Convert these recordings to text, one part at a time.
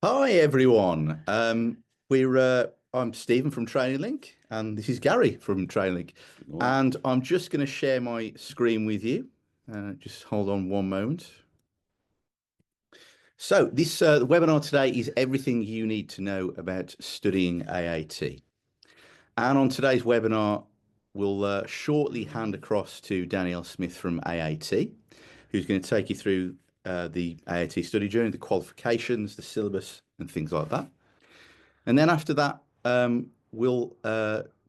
Hi everyone. I'm Stephen from Training Link, and this is Gary from Training Link. Good morning. And I'm just going to share my screen with you. Just hold on one moment. So this the webinar today is everything you need to know about studying AAT. And on today's webinar, we'll shortly hand across to Danielle Smith from AAT, who's going to take you through the AAT study journey, the qualifications, the syllabus, and things like that. And then after that, we'll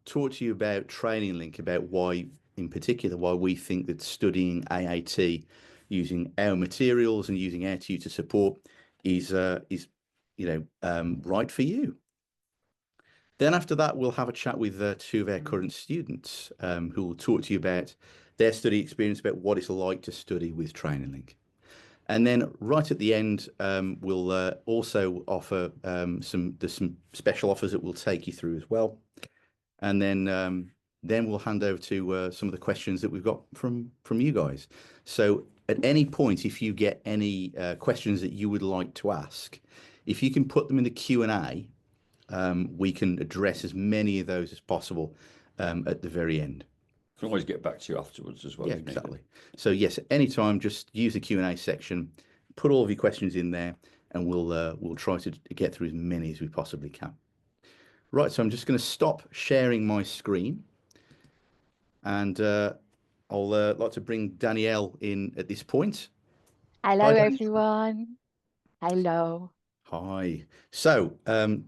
talk to you about Training Link, about why, in particular, why we think that studying AAT using our materials and using our tutor support is right for you. Then after that, we'll have a chat with two of our current students who will talk to you about their study experience, about what it's like to study with Training Link. And then right at the end, we'll also offer there's some special offers that we'll take you through as well. And then we'll hand over to some of the questions that we've got from you guys. So at any point, if you get any questions that you would like to ask, if you can put them in the Q&A, we can address as many of those as possible at the very end. Can always get back to you afterwards as well Yeah, if needed. exactly. So yes, at any time, just use the Q&A section, put all of your questions in there, and we'll try to get through as many as we possibly can. Right, so I'm just going to stop sharing my screen, and I'll like to bring Danielle in at this point. Hello, Hi, Dan. everyone. Hello. Hi. So,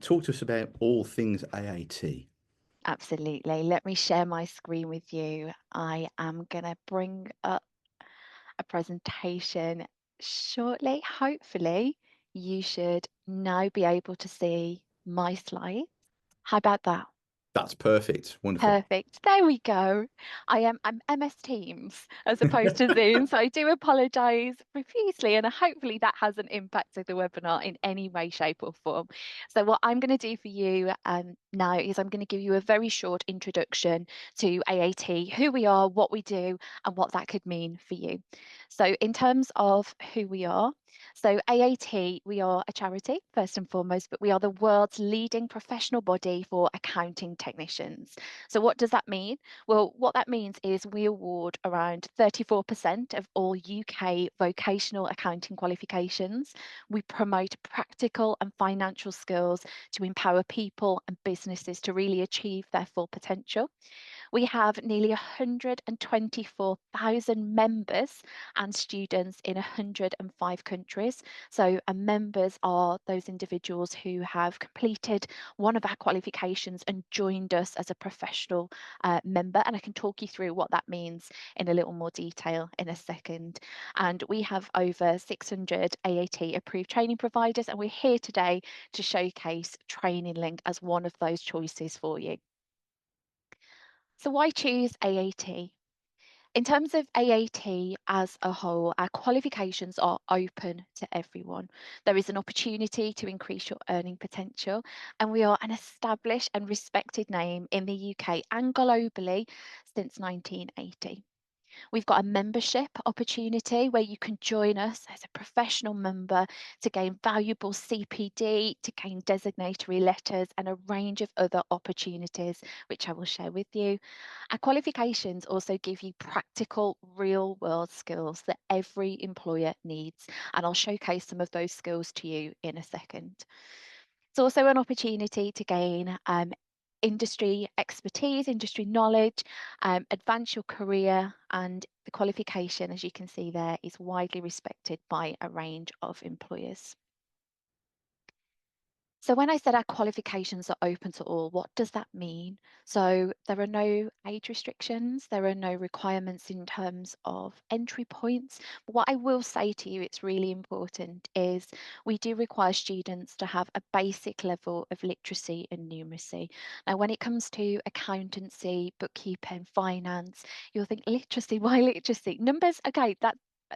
talk to us about all things AAT. Absolutely. Let me share my screen with you. I am going to bring up a presentation shortly. Hopefully, you should now be able to see my slides. How about that? That's perfect. Wonderful. Perfect. There we go. I'm MS Teams as opposed to Zoom, so I do apologise profusely, and hopefully that hasn't impacted the webinar in any way, shape, or form. So what I'm going to do for you now is I'm going to give you a very short introduction to AAT, who we are, what we do, and what that could mean for you. So in terms of who we are, so AAT, we are a charity first and foremost, but we are the world's leading professional body for accounting technicians. So what does that mean? Well, what that means is we award around 34% of all UK vocational accounting qualifications. We promote practical and financial skills to empower people and businesses to really achieve their full potential. We have nearly 124,000 members and students in 105 countries. So, members are those individuals who have completed one of our qualifications and joined us as a professional member. And I can talk you through what that means in a little more detail in a second. And we have over 600 AAT approved training providers, and we're here today to showcase Training Link as one of those choices for you. So why choose AAT? In terms of AAT as a whole, our qualifications are open to everyone. There is an opportunity to increase your earning potential, and we are an established and respected name in the UK and globally since 1980. We've got a membership opportunity where you can join us as a professional member to gain valuable CPD, to gain designatory letters, and a range of other opportunities, which I will share with you. Our qualifications also give you practical, real world skills that every employer needs. And I'll showcase some of those skills to you in a second. It's also an opportunity to gain industry expertise, industry knowledge, advance your career, and the qualification, as you can see there, is widely respected by a range of employers. So when I said our qualifications are open to all, what does that mean? So there are no age restrictions, there are no requirements in terms of entry points. But what I will say to you, it's really important, is we do require students to have a basic level of literacy and numeracy. Now, when it comes to accountancy, bookkeeping, finance, you'll think literacy, why literacy? Numbers, okay,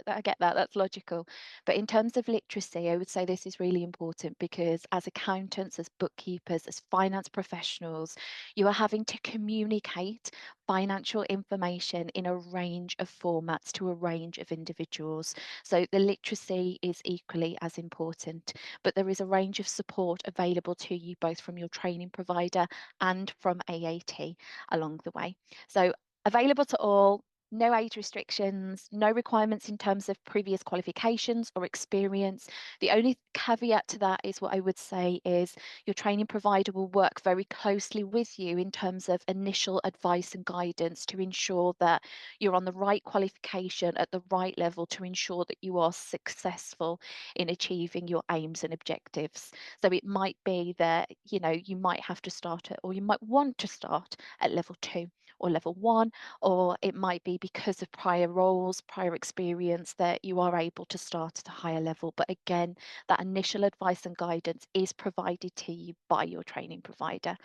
I get that, that's logical. But in terms of literacy, I would say this is really important because as accountants, as bookkeepers, as finance professionals, you are having to communicate financial information in a range of formats to a range of individuals. So the literacy is equally as important, but there is a range of support available to you both from your training provider and from AAT along the way. So available to all, no age restrictions, no requirements in terms of previous qualifications or experience. The only caveat to that is what I would say is your training provider will work very closely with you in terms of initial advice and guidance to ensure that you're on the right qualification at the right level to ensure that you are successful in achieving your aims and objectives. So it might be that, you know, you might have to start at, or you might want to start at level 2 or level 1, or it might be because of prior roles, prior experience that you are able to start at a higher level. But again, that initial advice and guidance is provided to you by your training provider.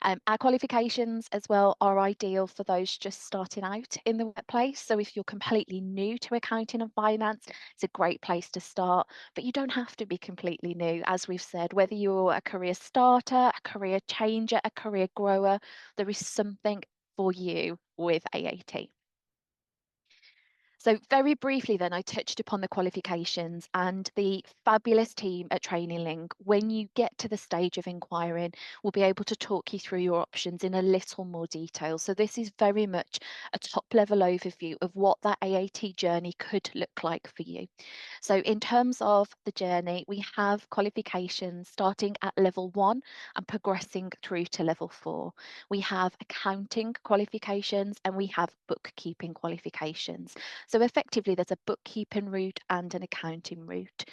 Our qualifications as well are ideal for those just starting out in the workplace. So if you're completely new to accounting and finance, it's a great place to start. But you don't have to be completely new. As we've said, whether you're a career starter, a career changer, a career grower, there is something for you with AAT. So very briefly then, I touched upon the qualifications and the fabulous team at Training Link. When you get to the stage of inquiring, will be able to talk you through your options in a little more detail. So this is very much a top level overview of what that AAT journey could look like for you. So in terms of the journey, we have qualifications starting at level 1 and progressing through to level 4. We have accounting qualifications and we have bookkeeping qualifications. So effectively, there's a bookkeeping route and an accounting route.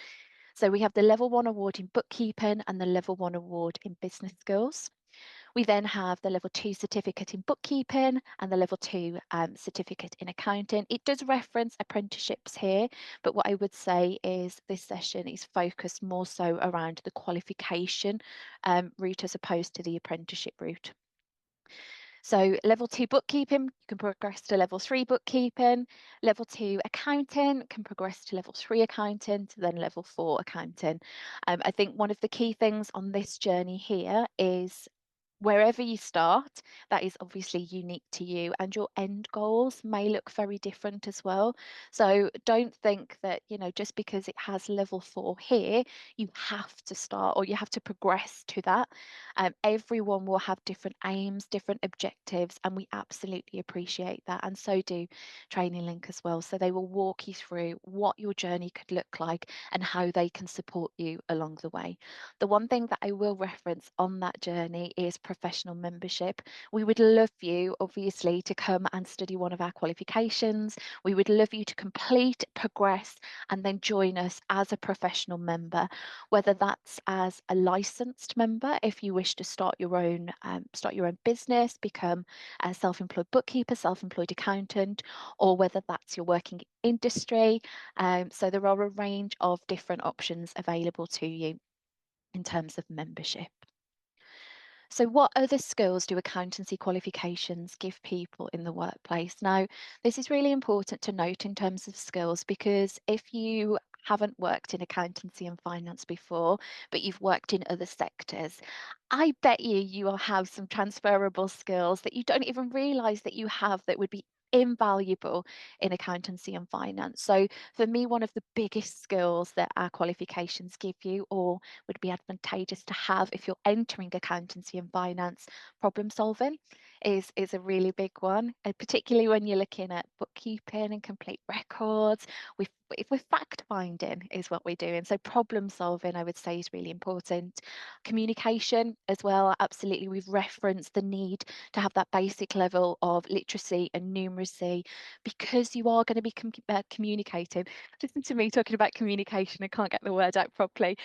So we have the level 1 award in bookkeeping and the level 1 award in business skills. We then have the level 2 certificate in bookkeeping and the level 2 certificate in accounting. It does reference apprenticeships here, but what I would say is this session is focused more so around the qualification route as opposed to the apprenticeship route. So level 2 bookkeeping, you can progress to level 3 bookkeeping. Level 2 accounting can progress to level 3 accounting, to then level 4 accounting. I think one of the key things on this journey here is wherever you start, that is obviously unique to you, and your end goals may look very different as well. So don't think that, you know, just because it has level 4 here, you have to start or you have to progress to that. Everyone will have different aims, different objectives, and we absolutely appreciate that. And so do Training Link as well. So they will walk you through what your journey could look like and how they can support you along the way. The one thing that I will reference on that journey is professional membership. We would love you, obviously, to come and study one of our qualifications. We would love you to complete, progress, and then join us as a professional member, whether that's as a licensed member, if you wish to start your own business, become a self-employed bookkeeper, self-employed accountant, or whether that's your working industry. So there are a range of different options available to you in terms of membership. So what other skills do accountancy qualifications give people in the workplace? Now, this is really important to note in terms of skills, because if you haven't worked in accountancy and finance before, but you've worked in other sectors, I bet you will have some transferable skills that you don't even realize that you have that would be invaluable in accountancy and finance. So for me, one of the biggest skills that our qualifications give you, or would be advantageous to have if you're entering accountancy and finance, problem solving is a really big one, and particularly when you're looking at bookkeeping and complete records. If we're fact finding is what we're doing. So problem solving, I would say, is really important. Communication as well, absolutely. We've referenced the need to have that basic level of literacy and numeracy, because you are going to be communicating. Listen to me talking about communication, I can't get the word out properly.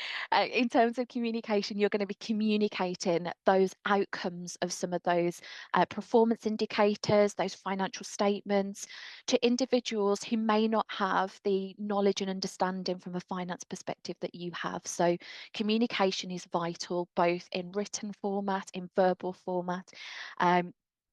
In terms of communication, you're going to be communicating those outcomes of some of those performance indicators, those financial statements, to individuals who may not have the knowledge and understanding from a finance perspective that you have. So communication is vital, both in written format, in verbal format.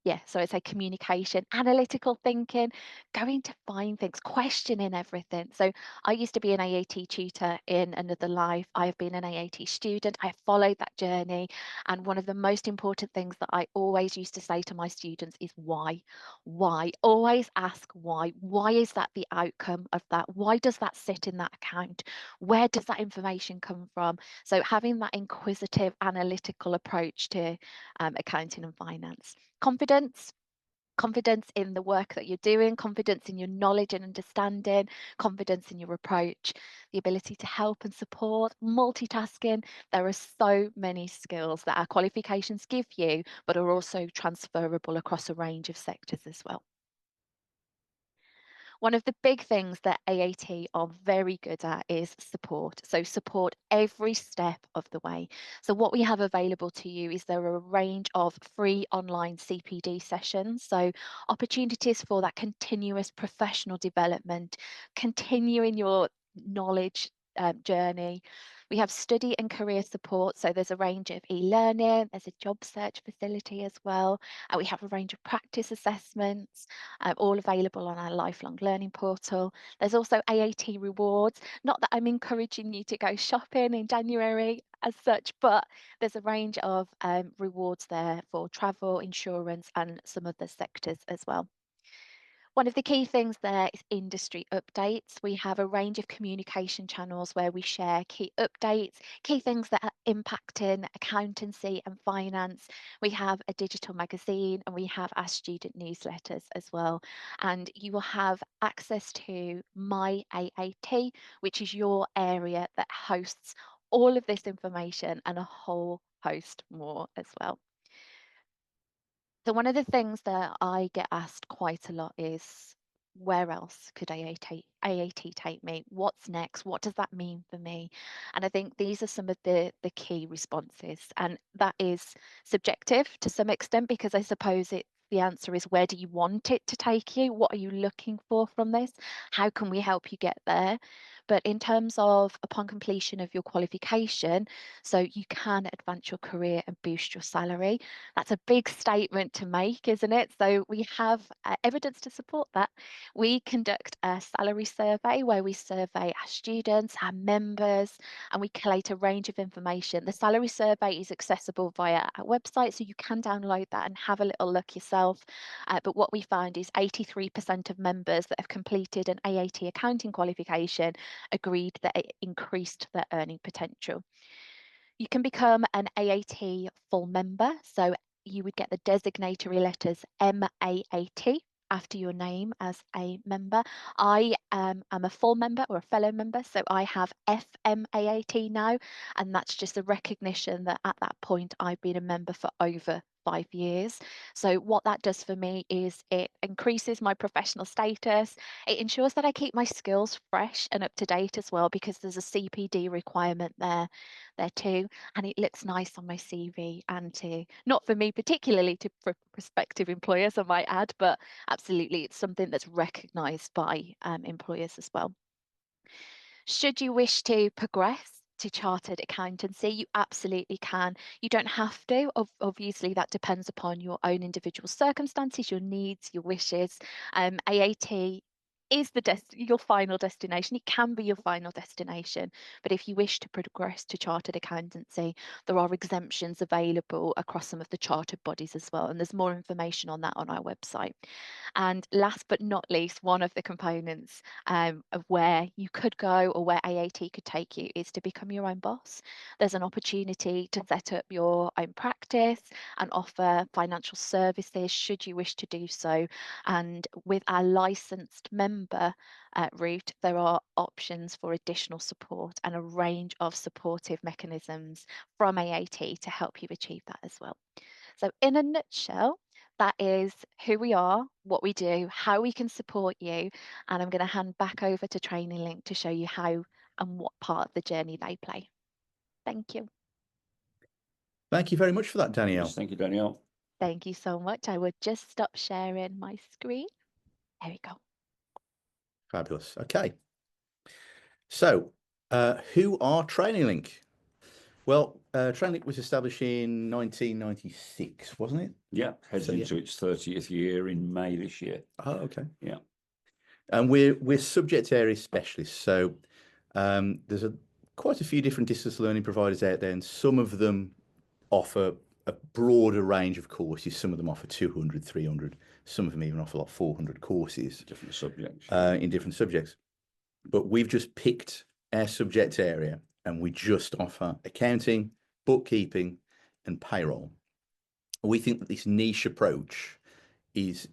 Yeah, so I'd say communication, analytical thinking, going to find things, questioning everything. So I used to be an AAT tutor in another life. I have been an AAT student. I have followed that journey. And one of the most important things that I always used to say to my students is why? Why? Always ask why. Why is that the outcome of that? Why does that sit in that account? Where does that information come from? So having that inquisitive, analytical approach to accounting and finance. Confidence in the work that you're doing, confidence in your knowledge and understanding, confidence in your approach, the ability to help and support, multitasking. There are so many skills that our qualifications give you, but are also transferable across a range of sectors as well. One of the big things that AAT are very good at is support. So support every step of the way. So what we have available to you is there are a range of free online CPD sessions. So opportunities for that continuous professional development, continuing your knowledge journey. We have study and career support. So there's a range of e-learning, there's a job search facility as well. We have a range of practice assessments, all available on our lifelong learning portal. There's also AAT rewards. Not that I'm encouraging you to go shopping in January as such, but there's a range of rewards there for travel, insurance, and some other sectors as well. One of the key things there is industry updates. We have a range of communication channels where we share key updates, key things that are impacting accountancy and finance. We have a digital magazine and we have our student newsletters as well. And you will have access to My AAT, which is your area that hosts all of this information and a whole host more as well. So one of the things that I get asked quite a lot is, where else could AAT take me? What's next? What does that mean for me? And I think these are some of the key responses. And that is subjective to some extent, because I suppose the answer is, where do you want it to take you? What are you looking for from this? How can we help you get there? But in terms of upon completion of your qualification, so you can advance your career and boost your salary. That's a big statement to make, isn't it? So we have evidence to support that. We conduct a salary survey where we survey our students, our members, and we collate a range of information. The salary survey is accessible via our website, so you can download that and have a little look yourself. But what we found is 83% of members that have completed an AAT accounting qualification agreed that it increased their earning potential. You can become an AAT full member. So you would get the designatory letters MAAT after your name as a member. I am a full member or a fellow member, so I have FMAAT now, and that's just a recognition that at that point I've been a member for over 5 years. So what that does for me is it increases my professional status. It ensures that I keep my skills fresh and up to date as well, because there's a CPD requirement there too, and it looks nice on my CV, and to, not for me particularly, to prospective employers I might add, but absolutely it's something that's recognised by employers as well. Should you wish to progress to chartered accountancy, you absolutely can. You don't have to. Obviously, that depends upon your own individual circumstances, your needs, your wishes. AAT is your final destination. It can be your final destination. But if you wish to progress to chartered accountancy, there are exemptions available across some of the chartered bodies as well. And there's more information on that on our website. And last but not least, one of the components of where you could go or where AAT could take you is to become your own boss. There's an opportunity to set up your own practice and offer financial services should you wish to do so. And with our licensed member route, there are options for additional support and a range of supportive mechanisms from AAT to help you achieve that as well. So in a nutshell, that is who we are, what we do, how we can support you. And I'm going to hand back over to Training Link to show you how and what part of the journey they play. Thank you. Thank you very much for that, Danielle. Yes, thank you, Danielle. Thank you so much. I would just stop sharing my screen. There we go. Fabulous. Okay. So, who are Training Link? Well, Trainlink was established in 1996, wasn't it? Yeah, heads So, yeah. into its 30th year in May this year. Oh, okay. Yeah. And we're subject area specialists. So there's quite a few different distance learning providers out there, and some of them offer a broader range of courses. Some of them offer 200, 300. Some of them even offer like 400 courses Different subjects. in different subjects. But we've just picked our subject area, and we just offer accounting, bookkeeping, and payroll. We think that this niche approach is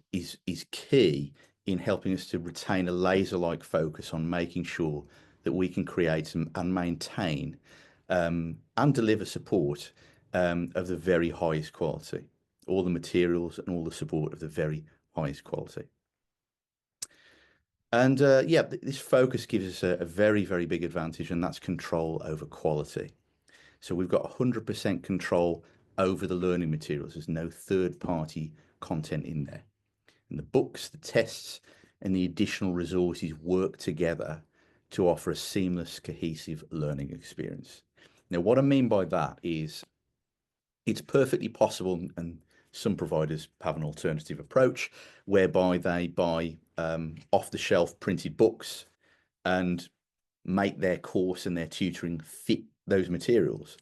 key in helping us to retain a laser-like focus on making sure that we can create and maintain and deliver support of the very highest quality, all the materials and all the support of the very highest quality. And yeah, this focus gives us a very, very big advantage, and that's control over quality. So we've got 100% control over the learning materials. There's no third-party content in there. And the books, the tests, and the additional resources work together to offer a seamless, cohesive learning experience. Now, what I mean by that is it's perfectly possible, and some providers have an alternative approach whereby they buy off-the-shelf printed books and make their course and their tutoring fit those materials.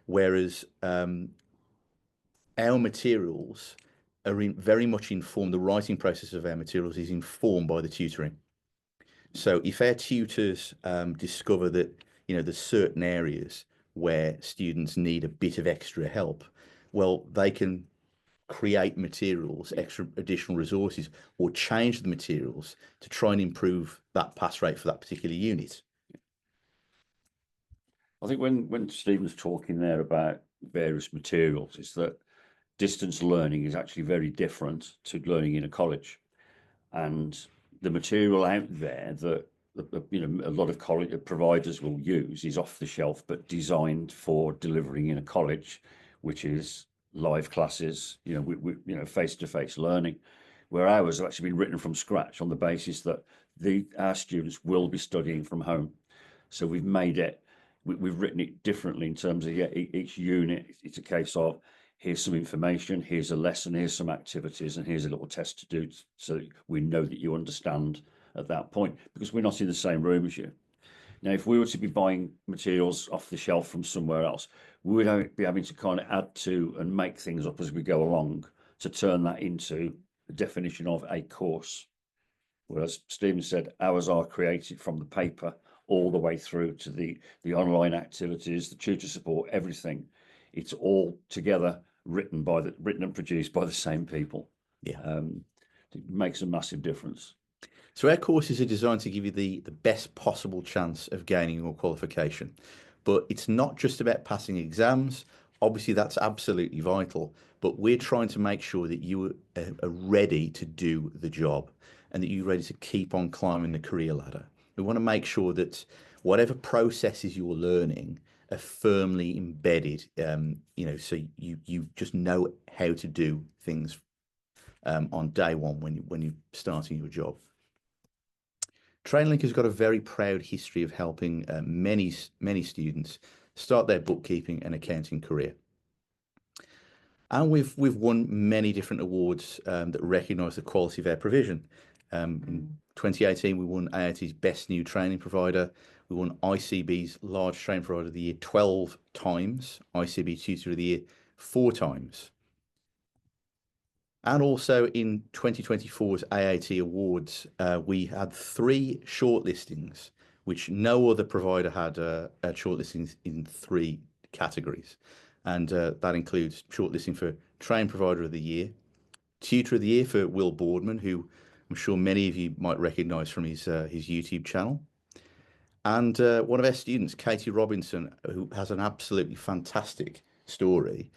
Whereas our materials are very much informed, the writing process of our materials is informed by the tutoring. So if our tutors discover that, there's certain areas where students need a bit of extra help, well, they can create materials, extra additional resources, or change the materials to try and improve that pass rate for that particular unit. I think when Stephen's talking there about various materials, is that distance learning is actually very different to learning in a college. And the material out there that a lot of college providers will use is off the shelf, but designed for delivering in a college, which is live classes, face-to-face learning, where ours have actually been written from scratch on the basis that our students will be studying from home. So we've written it differently in terms of each unit. It's a case of, here's some information, here's a lesson, here's some activities, and here's a little test to do so we know that you understand at that point, because we're not in the same room as you. Now, if we were to be buying materials off the shelf from somewhere else, we would be having to kind of add to and make things up as we go along to turn that into the definition of a course. Whereas Stephen said, ours are created from the paper all the way through to the online activities, the tutor support, everything. It's all together written and produced by the same people. Yeah. It makes a massive difference. So our courses are designed to give you the best possible chance of gaining your qualification. But it's not just about passing exams. Obviously, that's absolutely vital. But we're trying to make sure that you are ready to do the job and that you're ready to keep on climbing the career ladder. We want to make sure that whatever processes you're learning are firmly embedded, so you just know how to do things on day one when you're starting your job. Trainlink has got a very proud history of helping many students start their bookkeeping and accounting career. And we've won many different awards that recognise the quality of our provision. In 2018, we won AAT's Best New Training Provider. We won ICB's Large Training Provider of the Year 12 times, ICB Tutor of the Year 4 times. And also in 2024's AAT Awards, we had 3 shortlistings, which no other provider had shortlistings in 3 categories. And that includes shortlisting for Training Provider of the Year, Tutor of the Year for Will Boardman, who I'm sure many of you might recognise from his YouTube channel, and one of our students, Katie Robinson, who has an absolutely fantastic story,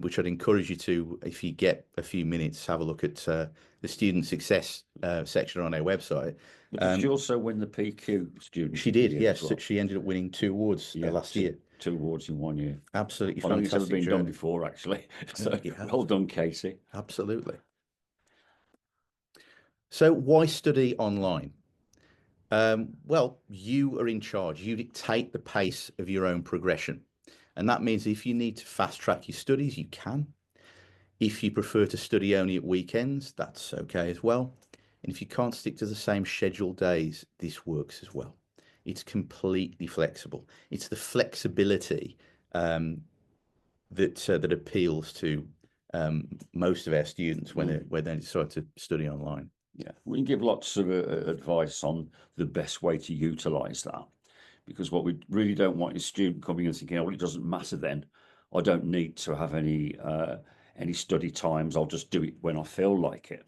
which I'd encourage you to, if you get a few minutes, have a look at the student success section on our website. Did she also win the PQ student? She did, yes. Well? She ended up winning 2 awards last year. 2 awards in 1 year. Absolutely fantastic. It's never been done before, actually. So well done, Katie. Absolutely. So why study online? Well, you are in charge. You dictate the pace of your own progression. And that means if you need to fast track your studies, you can. If you prefer to study only at weekends, that's okay as well. And if you can't stick to the same scheduled days, this works as well. It's completely flexible. It's the flexibility that appeals to most of our students when they decide to study online. Yeah, we can give lots of advice on the best way to utilize that, because what we really don't want is a student coming and thinking, oh, well, it doesn't matter then. I don't need to have any study times. I'll just do it when I feel like it.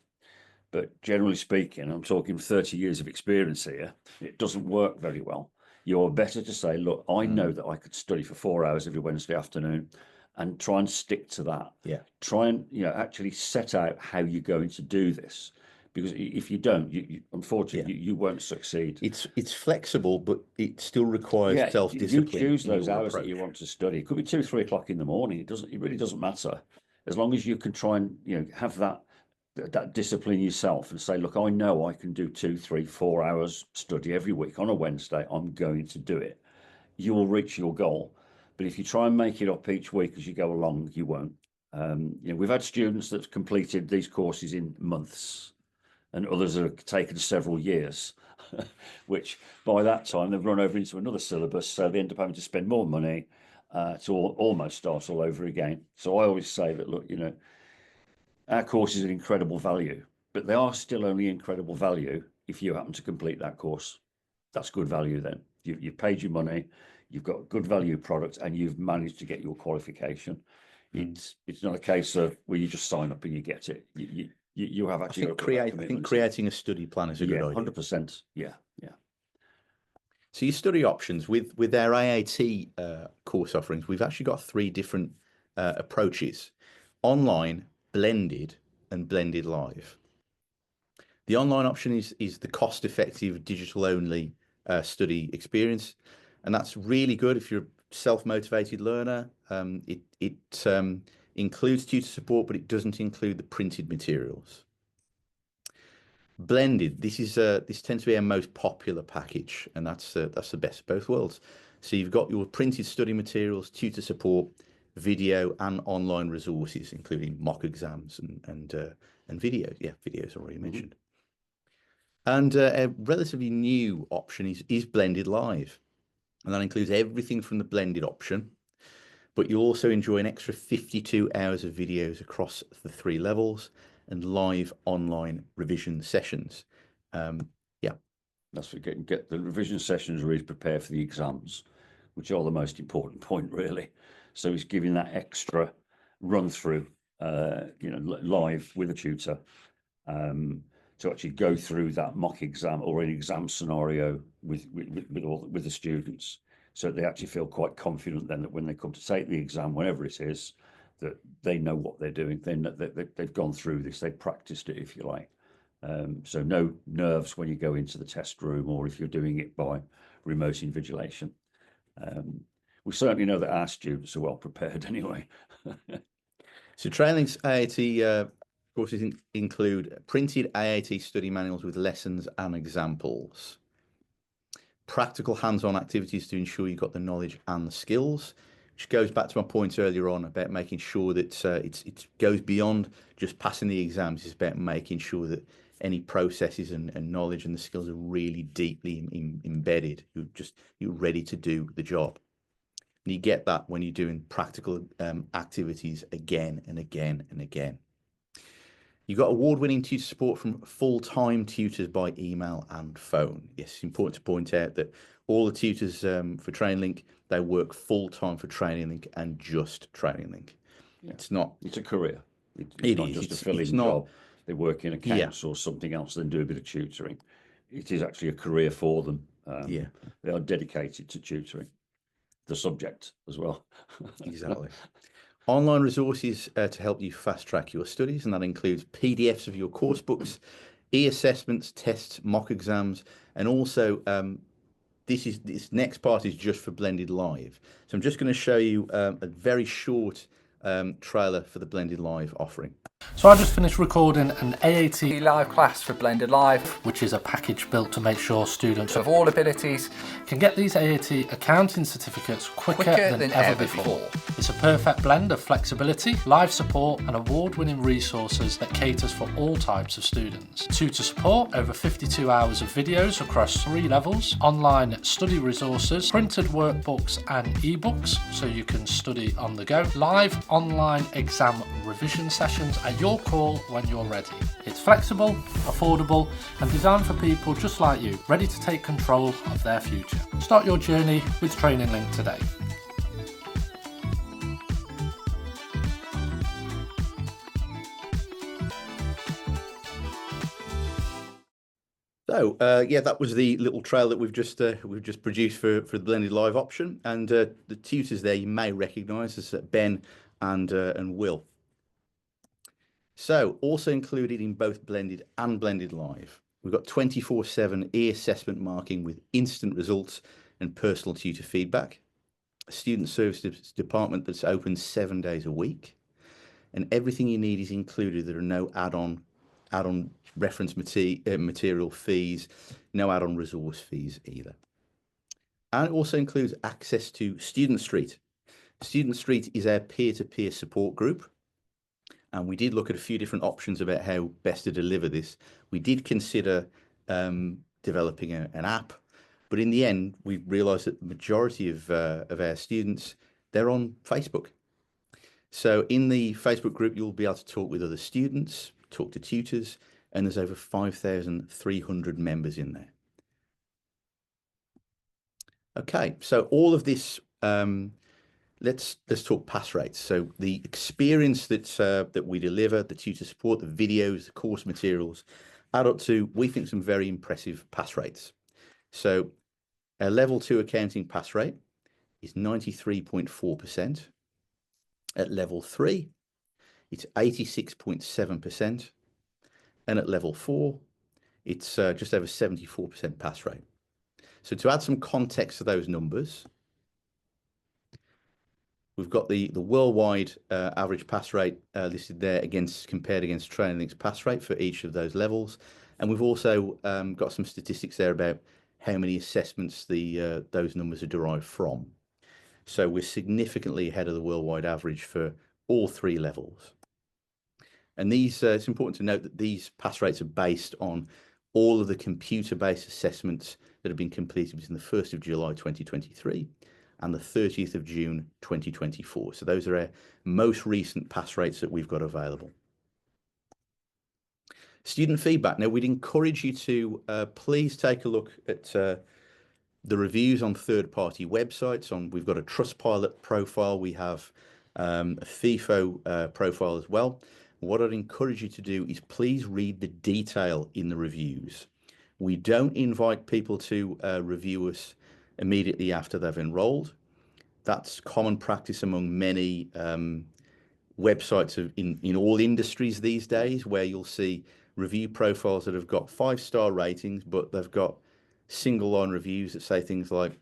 But generally speaking, I'm talking 30 years of experience here, it doesn't work very well. You're better to say, look, I know that I could study for 4 hours every Wednesday afternoon, and try and stick to that. Yeah. Try and actually set out how you're going to do this. Because if you don't, unfortunately, you won't succeed. It's flexible, but it still requires self-discipline. You choose those hours that you want to study. It could be 2, 3 o'clock in the morning. It really doesn't matter, as long as you can try and have that discipline yourself and say, look, I know I can do 2, 3, 4 hours study every week on a Wednesday. I'm going to do it. You will reach your goal. But if you try and make it up each week as you go along, you won't. We've had students that have completed these courses in months, and others have taken several years, which by that time they've run over into another syllabus, so they end up having to spend more money to almost start all over again. So I always say that, look, our courses are incredible value, but they are still only incredible value if you happen to complete that course. That's good value then. You've paid your money, you've got good value product, and you've managed to get your qualification. It's not a case of where you just sign up and you get it. You have actually. I think creating a study plan is a good idea. 100%. Yeah. So your study options with our AAT course offerings, we've actually got 3 different approaches: online, blended, and blended live. The online option is the cost-effective digital-only study experience, and that's really good if you're a self-motivated learner. It includes tutor support, but it doesn't include the printed materials. Blended, this tends to be our most popular package, and that's the best of both worlds. So you've got your printed study materials, tutor support, video, and online resources, including mock exams and videos. Yeah, videos already mentioned. And a relatively new option is blended live, and that includes everything from the blended option, but you'll also enjoy an extra 52 hours of videos across the 3 levels and live online revision sessions. That's what get the revision sessions really prepare for the exams, which are the most important point, really. So it's giving that extra run through, live with a tutor, to actually go through that mock exam or an exam scenario with the students, so they actually feel quite confident then that when they come to take the exam, whenever it is, that they know what they're doing. They've gone through this, they've practiced it, if you like. So no nerves when you go into the test room, or if you're doing it by remote invigilation. We certainly know that our students are well prepared anyway. So Trainlink's AAT courses include printed AAT study manuals with lessons and examples, practical hands-on activities to ensure you've got the knowledge and the skills, which goes back to my point earlier on about making sure that it goes beyond just passing the exams. It's about making sure that any processes and knowledge and the skills are really deeply embedded. You're ready to do the job. And you get that when you're doing practical activities again and again and again. You've got award-winning tutor support from full-time tutors by email and phone. Yes, it's important to point out that all the tutors for TrainLink, they work full-time for TrainLink and just TrainLink. Yeah. It's a career. It's not is. just a fill-in job. They work in accounts or something else, then do a bit of tutoring. It is actually a career for them. They are dedicated to tutoring the subject as well. Exactly. Online resources to help you fast track your studies, and that includes PDFs of your course books, e-assessments, tests, mock exams, and also this next part is just for Blended Live. So I'm just going to show you a very short trailer for the Blended Live offering. So I just finished recording an AAT live class for Blended Live, which is a package built to make sure students of all abilities can get these AAT accounting certificates quicker than ever before. It's a perfect blend of flexibility, live support and award-winning resources that caters for all types of students. Tutor support, over 52 hours of videos across 3 levels, online study resources, printed workbooks and ebooks so you can study on the go, live online exam revision sessions at your call when you're ready. It's flexible, affordable and designed for people just like you, ready to take control of their future. Start your journey with Training Link today. So yeah, that was the little trail that we've just produced for the blended live option, and the tutors there you may recognise as Ben and Will. So also included in both blended and blended live, we've got 24/7 e-assessment marking with instant results and personal tutor feedback, a student services department that's open 7 days a week, and everything you need is included. There are no add-on reference material fees, no add-on resource fees either. And it also includes access to Student Street. Student Street is our peer-to-peer support group. And we did look at a few different options about how best to deliver this. We did consider developing an app, but in the end, we realised that the majority of our students, they're on Facebook. So in the Facebook group, you'll be able to talk with other students, talk to tutors, and there's over 5,300 members in there. Okay, so all of this, let's talk pass rates. So the experience that we deliver, the tutor support, the videos, the course materials, add up to, we think, some very impressive pass rates. So our level 2 accounting pass rate is 93.4%. At level 3, it's 86.7%. And at level 4, it's just over 74% pass rate. So to add some context to those numbers, we've got the worldwide average pass rate listed there compared against Training Link's pass rate for each of those levels. And we've also got some statistics there about how many assessments those numbers are derived from. So we're significantly ahead of the worldwide average for all 3 levels. And these, it's important to note that these pass rates are based on all of the computer-based assessments that have been completed between the 1st of July 2023 and the 30th of June 2024. So those are our most recent pass rates that we've got available. Student feedback. Now, we'd encourage you to please take a look at the reviews on third-party websites. We've got a Trustpilot profile. We have a FIFO profile as well. What I'd encourage you to do is please read the detail in the reviews. We don't invite people to review us immediately after they've enrolled. That's common practice among many websites in all industries these days, where you'll see review profiles that have got 5-star ratings, but they've got single line reviews that say things like,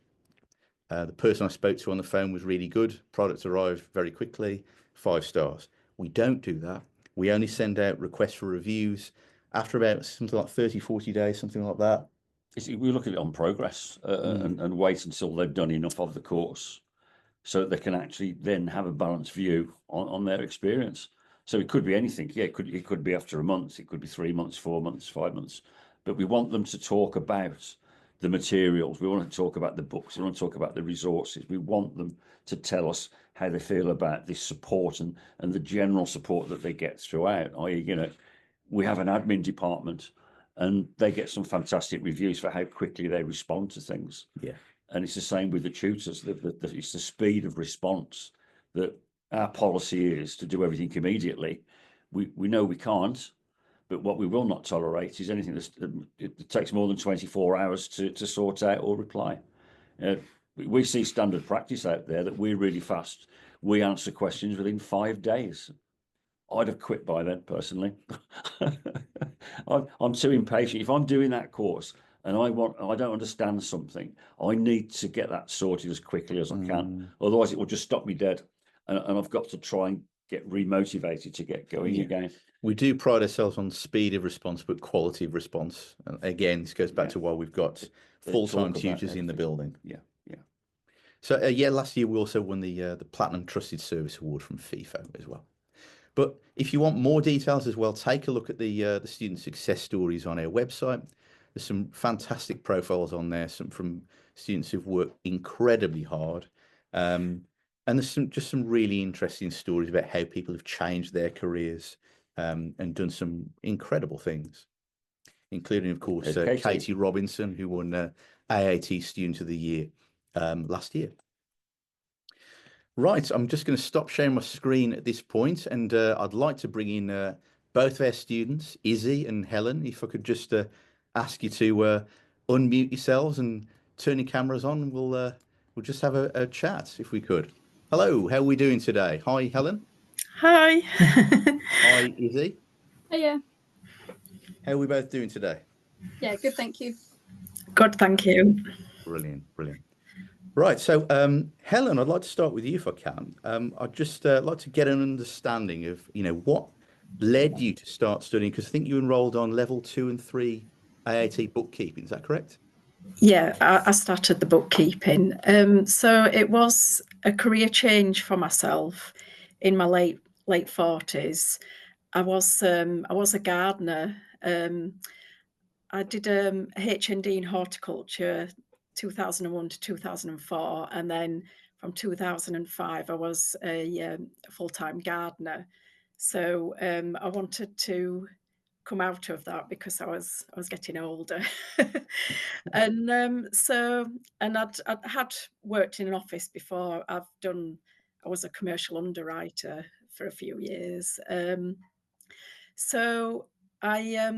the person I spoke to on the phone was really good, product arrived very quickly, 5 stars. We don't do that. We only send out requests for reviews after about something like 30, 40 days, something like that. We look at it on progress and wait until they've done enough of the course so that they can actually then have a balanced view on their experience. So it could be anything. Yeah, it could be after a month, it could be 3 months, 4 months, 5 months. But we want them to talk about the materials. We want to talk about the books. We want to talk about the resources. We want them to tell us how they feel about this support and the general support that they get throughout. We have an admin department and they get some fantastic reviews for how quickly they respond to things. Yeah. And it's the same with the tutors. It's the speed of response that our policy is to do everything immediately. We know we can't, but what we will not tolerate is anything that takes more than 24 hours to sort out or reply. We see standard practice out there that we're really fast. We answer questions within 5 days. I'd have quit by then, personally. I'm too impatient. If I'm doing that course and I don't understand something, I need to get that sorted as quickly as I can. Otherwise, it will just stop me dead, and I've got to try and get remotivated to get going again. We do pride ourselves on speed of response, but quality of response. And again, this goes back to why we've got full-time tutors in the building. Yeah, yeah. So yeah, last year we also won the Platinum Trusted Service Award from FIFO as well. But if you want more details as well, take a look at the student success stories on our website. There's some fantastic profiles on there, some from students who've worked incredibly hard. And there's some really interesting stories about how people have changed their careers and done some incredible things, including, of course, Katie Robinson, who won AAT Student of the Year last year. Right, I'm just going to stop sharing my screen at this point, and I'd like to bring in both of our students, Izzy and Helen. If I could just ask you to unmute yourselves and turn your cameras on, we'll just have a chat if we could. Hello, how are we doing today? Hi, Helen. Hi. Hi, Izzy. Hiya. How are we both doing today? Yeah, good, thank you. Good, thank you. Brilliant, brilliant. Right, so Helen, I'd like to start with you if I can. I'd just like to get an understanding of, what led you to start studying, because I think you enrolled on level 2 and 3 AAT bookkeeping, is that correct? Yeah, I started the bookkeeping. So it was a career change for myself in my late 40s. I was a gardener. I did a HND in horticulture 2001 to 2004, and then from 2005 I was a full-time gardener. So I wanted to come out of that because I was getting older. And I'd had worked in an office before. I was a commercial underwriter for a few years. So I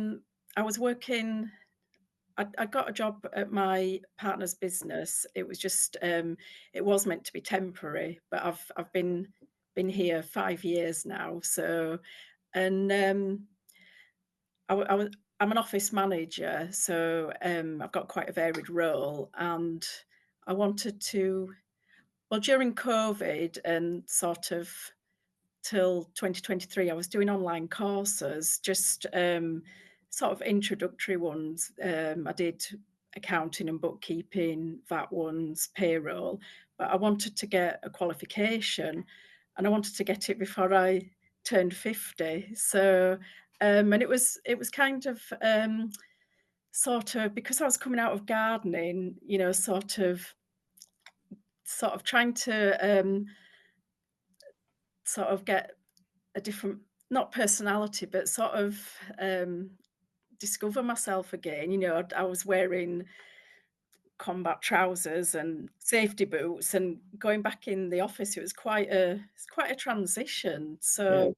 was working. I got a job at my partner's business. It was just it was meant to be temporary, but I've been here 5 years now. So, and I'm an office manager, so I've got quite a varied role, and I wanted to. Well, during COVID and sort of till 2023, I was doing online courses, just sort of introductory ones. I did accounting and bookkeeping, VAT ones, payroll, but I wanted to get a qualification, and I wanted to get it before I turned 50. So, and it was kind of sort of, because I was coming out of gardening, sort of trying to sort of get a different, not personality, but sort of discover myself again. I was wearing combat trousers and safety boots, and going back in the office, it's quite a transition. So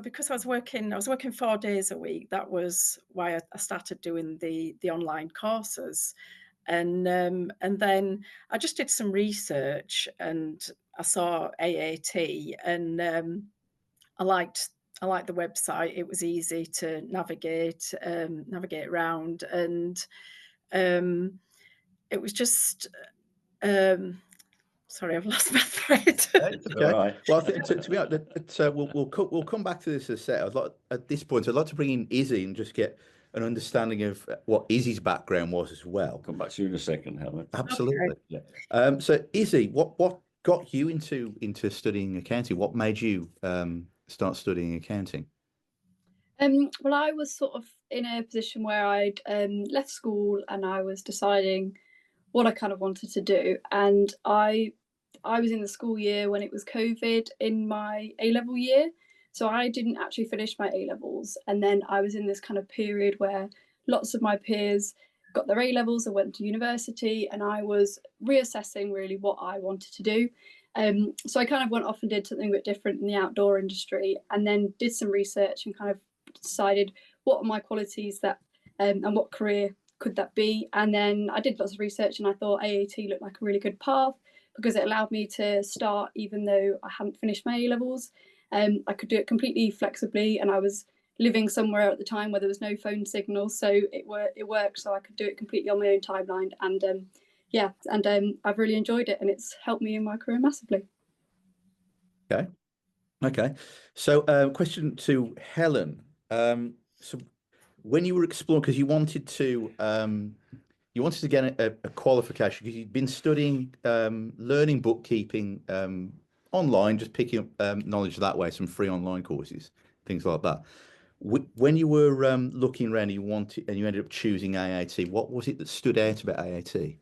because I was working 4 days a week, that was why I started doing the online courses. And then I just did some research, and I saw AAT, and I liked the website. It was easy to navigate around, and it was just sorry, I've lost my thread. Okay. Right. Well, I think to be honest, we'll come back to this in a set. At this point, I'd like to bring in Izzy and just get an understanding of what Izzy's background was as well. Come back to you in a second, Helen. Absolutely. Okay. Yeah. So Izzy, what got you into studying accounting? What made you start studying accounting? Well, I was sort of in a position where I'd left school and I was deciding what I kind of wanted to do, and I was in the school year when it was COVID in my A-level year, so I didn't actually finish my A-levels, and then I was in this kind of period where lots of my peers got their A-levels and went to university, and I was reassessing really what I wanted to do. So I kind of went off and did something a bit different in the outdoor industry, and then did some research and kind of decided what are my qualities that and what career could that be. And then I did lots of research, and I thought AAT looked like a really good path because it allowed me to start even though I hadn't finished my A-levels. I could do it completely flexibly, and I was living somewhere at the time where there was no phone signal, so it worked, so I could do it completely on my own timeline. And I've really enjoyed it, and it's helped me in my career massively. Okay. Okay. So, question to Helen. So, when you were exploring, because you wanted to get a qualification because you'd been studying, learning bookkeeping online, just picking up knowledge that way, some free online courses, things like that. When you were looking around, you ended up choosing AAT. What was it that stood out about AAT?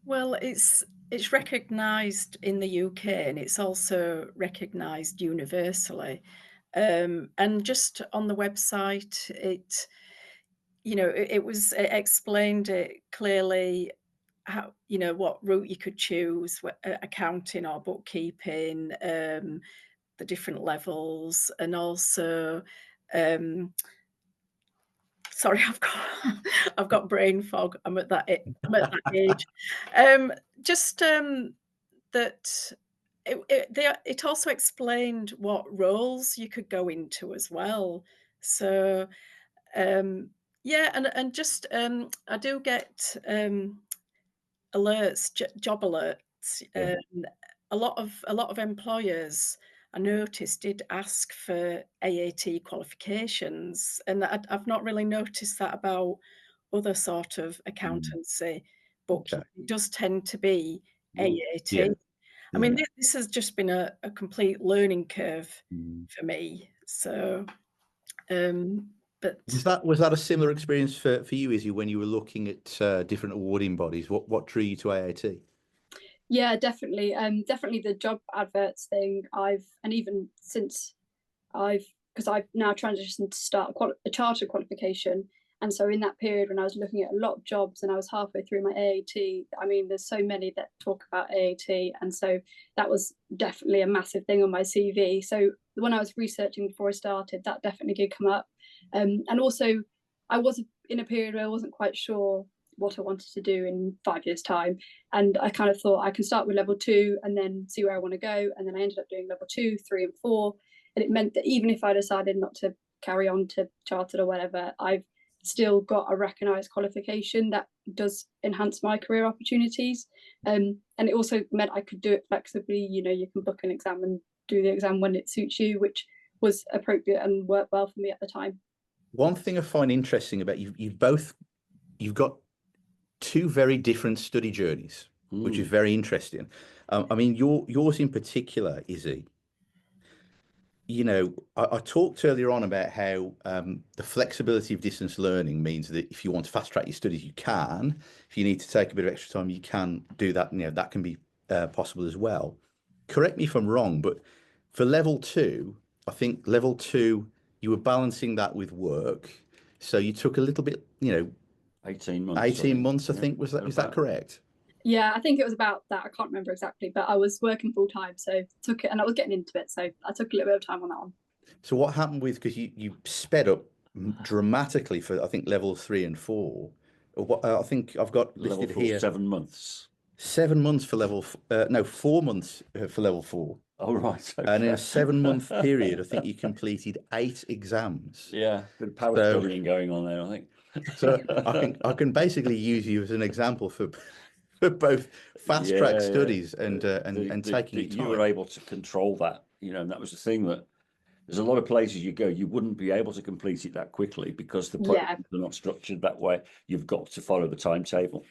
Well, it's recognised in the UK and it's also recognised universally. And just on the website, it explained it clearly, how, what route you could choose, accounting or bookkeeping, the different levels, and also, sorry, I've got brain fog. I'm at that age. Just that it also explained what roles you could go into as well. So yeah, and just I do get alerts, job alerts. Yeah. A lot of employers, I noticed, did ask for AAT qualifications, and I've not really noticed that about other sort of accountancy bookkeeping. Okay. It does tend to be AAT. Yeah. I mean, Yeah. this has just been a complete learning curve Mm. for me. So, but Was that a similar experience for you, Izzy, when you were looking at different awarding bodies? What drew you to AAT? Yeah, definitely. Definitely the job adverts thing. And even since because I've now transitioned to start a chartered qualification. And so in that period when I was looking at a lot of jobs and I was halfway through my AAT, I mean, there's so many that talk about AAT. And so that was definitely a massive thing on my CV. So when I was researching before I started, that definitely did come up. And also I was in a period where I wasn't quite sure what I wanted to do in 5 years' time. And I kind of thought I can start with level 2 and then see where I want to go. And then I ended up doing level 2, 3 and 4. And it meant that even if I decided not to carry on to chartered or whatever, I've still got a recognised qualification that does enhance my career opportunities. And it also meant I could do it flexibly. You know, you can book an exam and do the exam when it suits you, which was appropriate and worked well for me at the time. One thing I find interesting about you've got two very different study journeys, which is very interesting. I mean, yours in particular, Izzy. You know, I talked earlier on about how the flexibility of distance learning means that if you want to fast track your studies, you can. If you need to take a bit of extra time, you can do that. You know, that can be possible as well. Correct me if I'm wrong, but for level 2, I think level 2, you were balancing that with work. So you took a little bit, 18 months. 18 months, I think. Is that correct? Yeah, I think it was about that. I can't remember exactly, but I was working full time, so took it, and I was getting into it, so I took a little bit of time on that one. So what happened because you sped up dramatically for, I think, level 3 and 4. I think I've got listed level 4, here 7 months. 7 months for level, no, 4 months for level 4. Oh, right. Okay. And in a 7-month period, I think you completed 8 exams. Yeah, good power studying going on there, I think. So I can basically use you as an example for both fast track studies and taking your time. You were able to control that, and that was the thing, that there's a lot of places you go, you wouldn't be able to complete it that quickly because the programs are not structured that way. You've got to follow the timetable.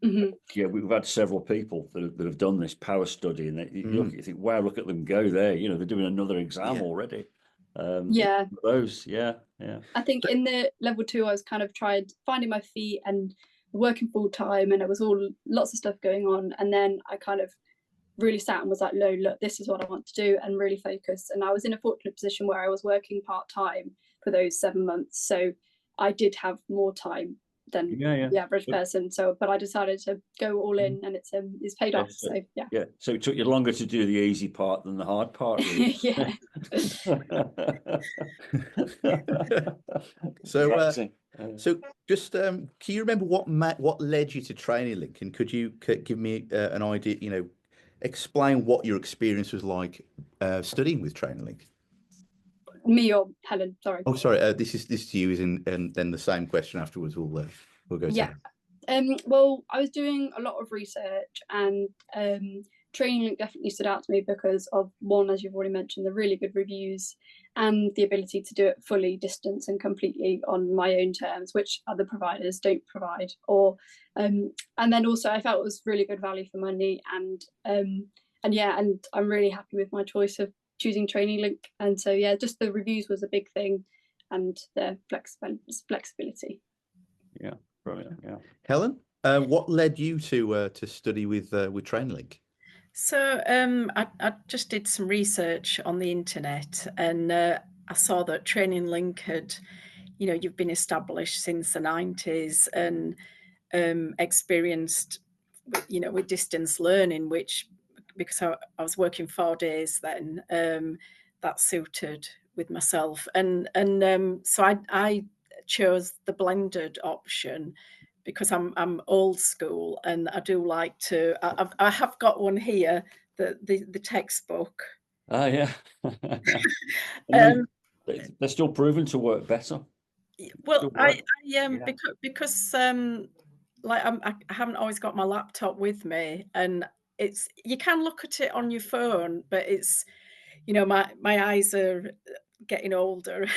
Mm-hmm. Yeah, we've had several people that have done this power study, and you think, wow, look at them go there. They're doing another exam already. Those, yeah. I think in the level 2, I was kind of tried finding my feet and working full time, and it was all lots of stuff going on. And then I kind of really sat and was like, no, look, this is what I want to do, and really focus. And I was in a fortunate position where I was working part time for those 7 months, so I did have more time than the average person. So, but I decided to go all in, and it's paid off. So yeah. Yeah. So it took you longer to do the easy part than the hard part, really. Yeah. So just can you remember what led you to Training Link, and could you give me an idea? Explain what your experience was like studying with Training Link. Me or Helen? Sorry. Oh, sorry. This is to you, and then the same question afterwards. We'll go. Yeah. Well, I was doing a lot of research, and Training Link definitely stood out to me because of, one, as you've already mentioned, the really good reviews and the ability to do it fully distance and completely on my own terms, which other providers don't provide. Or and then also I felt it was really good value for money, and yeah, and I'm really happy with my choice of choosing Training Link. And so yeah, just the reviews was a big thing, and the flexibility. Yeah, brilliant. Yeah. Helen, what led you to study with Training Link? So I just did some research on the internet, and I saw that Training Link had, you've been established since the 90s and experienced, with distance learning, which, because I was working 4 days then, that suited with myself. And so I chose the blended option because I'm old school, and I do like to. I have got one here, the textbook. Oh yeah. They're still proven to work better. Well, Yeah. because like I haven't always got my laptop with me, and you can look at it on your phone, but it's, my eyes are getting older,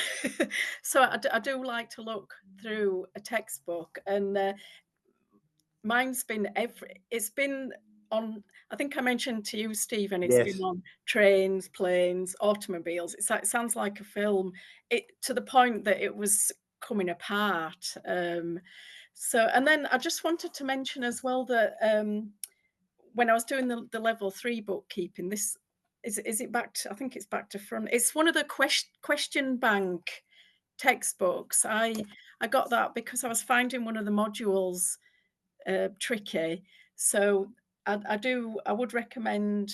so I do like to look through a textbook, and mine's been it's been on, I think I mentioned to you, Stephen, it's Yes. been on trains, planes, automobiles. It sounds like a film, to the point that it was coming apart. So, and then I just wanted to mention as well that when I was doing the level 3 bookkeeping, this is it back to, I think it's back to front. It's one of the question bank textbooks. I got that because I was finding one of the modules tricky. So I would recommend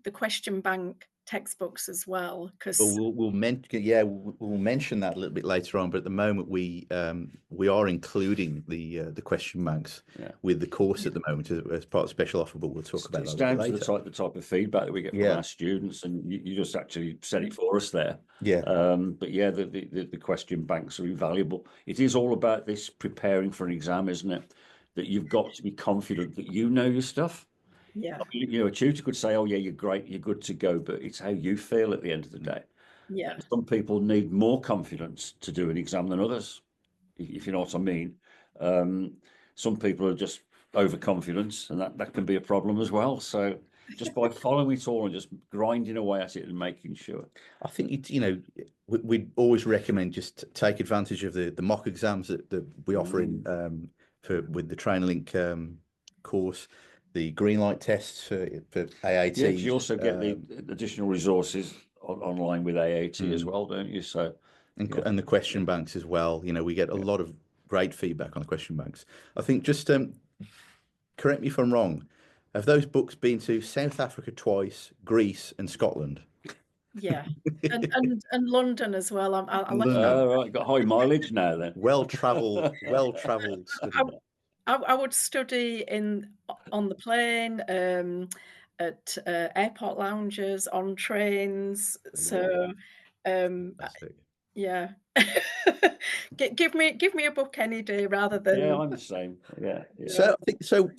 the question bank textbooks as well, because we'll mention that a little bit later on. But at the moment, we are including the question banks with the course at the moment as part of special offer. But we'll talk about that down later. to the type of feedback that we get from our students, and you just actually said it for us there. Yeah. But yeah, the question banks are invaluable. It is all about this preparing for an exam, isn't it? That you've got to be confident that you know your stuff. Yeah. A tutor could say, "Oh yeah, you're great, you're good to go," but it's how you feel at the end of the day. Yeah. And some people need more confidence to do an exam than others, if you know what I mean. Some people are just overconfident, and that can be a problem as well. So just by following it all and just grinding away at it and making sure. I think we'd always recommend just take advantage of the mock exams that we offer in with the Training Link course, the green light tests for AAT. Yeah, you also get the additional resources online with AAT as well, don't you? So and the question banks as well. We get a lot of great feedback on the question banks. I think, just correct me if I'm wrong, have those books been to South Africa twice, Greece and Scotland? Yeah, and London as well. Right, got high mileage now then. Well-travelled study. I would study on the plane, at airport lounges, on trains. So, yeah. give me a book any day rather than. Yeah, I'm the same. Yeah. So I think so.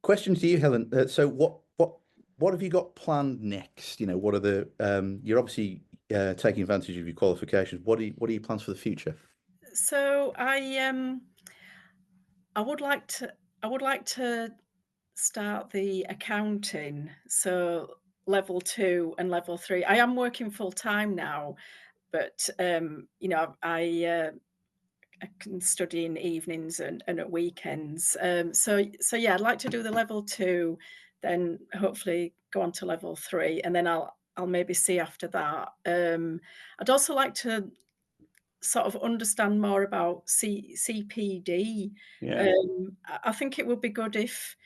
Question to you, Helen. So what have you got planned next? What are the you're obviously taking advantage of your qualifications. What are your plans for the future? So I would like to start the accounting, so level 2 and level 3. I am working full time now, but I can study in evenings and at weekends. So yeah, I'd like to do the level 2, then hopefully go on to level 3, and then I'll maybe see after that. I'd also like to sort of understand more about CPD. Yeah. I think it would be good if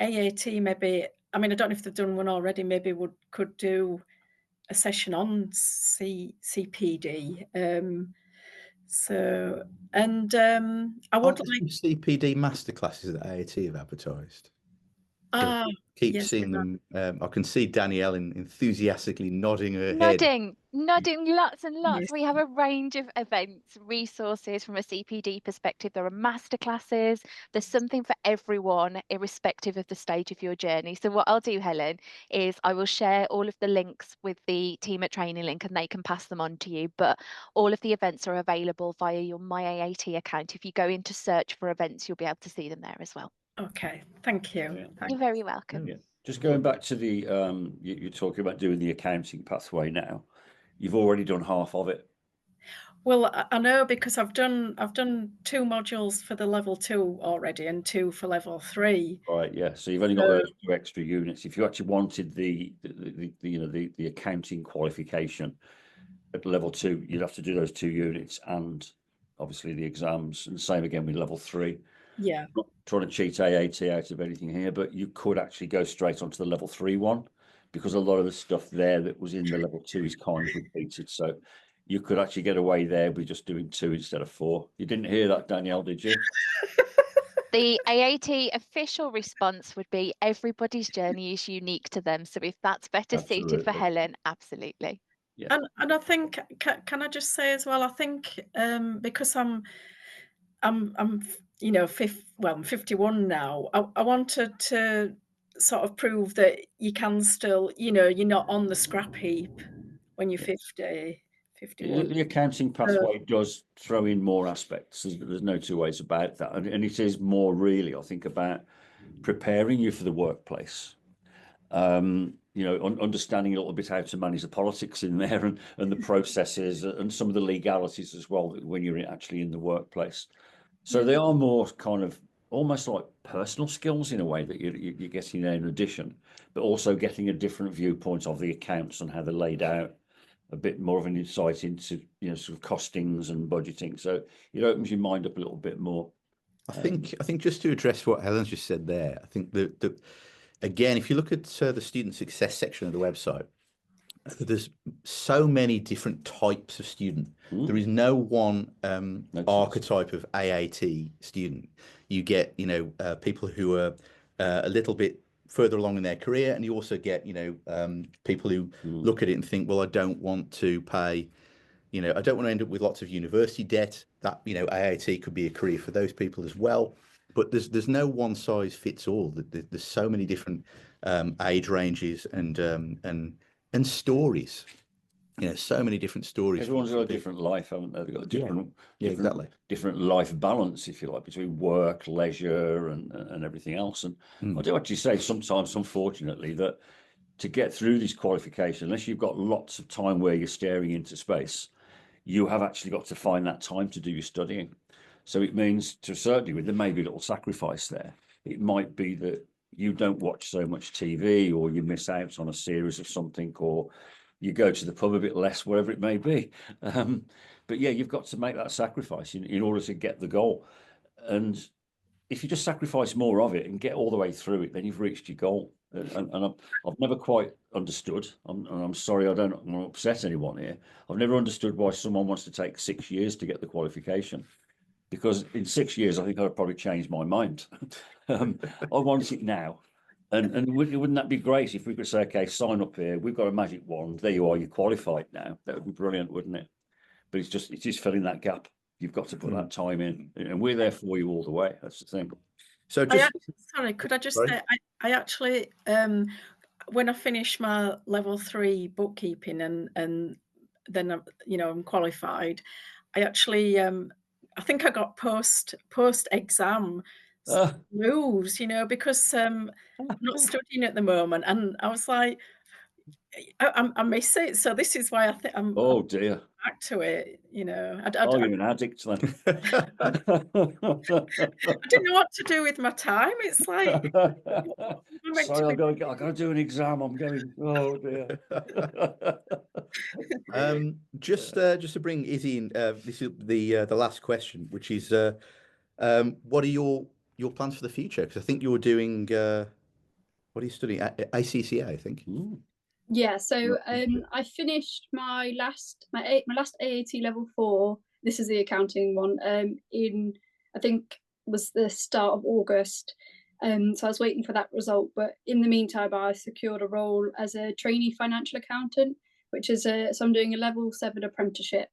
AAT maybe, I mean, I don't know if they've done one already, maybe could do a session on CPD. So, and I would like CPD masterclasses that AAT have advertised. Ah, Keep yes, seeing them. I can see Danielle enthusiastically nodding her head. Nodding, lots and lots. yes. We have a range of events, resources from a CPD perspective. There are masterclasses. There's something for everyone, irrespective of the stage of your journey. So what I'll do, Helen, is I will share all of the links with the team at Training Link and they can pass them on to you. But all of the events are available via your My AAT account. If you go into search for events, you'll be able to see them there as well. Okay, thank you. Yeah. Thanks. You're very welcome. Yeah. Just going back to the you're talking about doing the accounting pathway now. You've already done half of it. Well, I know because I've done 2 modules for the level 2 already and 2 for level 3. Right, yeah. So you've only got those 2 extra units. If you actually wanted the accounting qualification at level 2, you'd have to do those 2 units and obviously the exams. And same again with level 3. Yeah. I'm not trying to cheat AAT out of anything here, but you could actually go straight onto the level 3 one because a lot of the stuff there that was in the level 2 is kind of repeated. So you could actually get away there with just doing 2 instead of 4. You didn't hear that, Danielle, did you? The AAT official response would be everybody's journey is unique to them. So if that's better suited for Absolutely. Helen, absolutely. Yeah. And I think, can I just say as well, I think because I'm you know, I'm 51 now. I wanted to sort of prove that you can still, you know, you're not on the scrap heap when you're 50, 51. The accounting pathway does throw in more aspects. There's no 2 ways about that. And it is more really, I think, about preparing you for the workplace. You know, understanding a little bit how to manage the politics in there and the processes and some of the legalities as well when you're actually in the workplace. So they are more kind of almost like personal skills in a way that you're getting there in addition, but also getting a different viewpoint of the accounts and how they're laid out, a bit more of an insight into, you know, sort of costings and budgeting. So it opens your mind up a little bit more. I think just to address what Helen's just said there, I think that again, if you look at the student success section of the website, there's so many different types of student. There is no one archetype of AAT student. You get, you know, people who are a little bit further along in their career, and you also get, you know, people who look at it and think, well, I don't want to pay, you know, I don't want to end up with lots of university debt. That, you know, AAT could be a career for those people as well. But there's no one size fits all. There's so many different age ranges and stories. You know, so many different stories. Everyone's got a different life, haven't they? They've got a different, exactly. different life balance, if you like, between work, leisure, and everything else. And I do actually say sometimes, unfortunately, that to get through this qualification, unless you've got lots of time where you're staring into space, you have actually got to find that time to do your studying. So it means, to a certain degree, there may be a little sacrifice there. It might be that you don't watch so much TV, or you miss out on a series of something, or you go to the pub a bit less, whatever it may be. But yeah, you've got to make that sacrifice in order to get the goal. And if you just sacrifice more of it and get all the way through it, then you've reached your goal. And I've never quite understood. I'm sorry, I don't want to upset anyone here. I've never understood why someone wants to take 6 years to get the qualification. Because in 6 years, I think I'd probably change my mind. I want it now. And wouldn't that be great if we could say, okay, sign up here. We've got a magic wand. There you are. You're qualified now. That would be brilliant, wouldn't it? But it is filling that gap. You've got to put that time in, and we're there for you all the way. That's the thing. So just sorry, could I just say, I actually, when I finished my level 3 bookkeeping and then, you know, I'm qualified, I actually, I think I got post exam moves, you know, because I'm not studying at the moment, and I was like, I miss it. So this is why I think I'm dear, back to it. You know, you're an addict then. I didn't know what to do with my time. It's like, sorry, I got to do an exam. I'm going. Oh dear. Just to bring Izzy in, this is the last question, which is, what are your plans for the future? Because I think you're doing, what are you studying? ACCA, I think. Yeah, so I finished my last AAT level 4. This is the accounting one. In, I think, was the start of August, So I was waiting for that result, but in the meantime, I secured a role as a trainee financial accountant, which is so I'm doing a level 7 apprenticeship,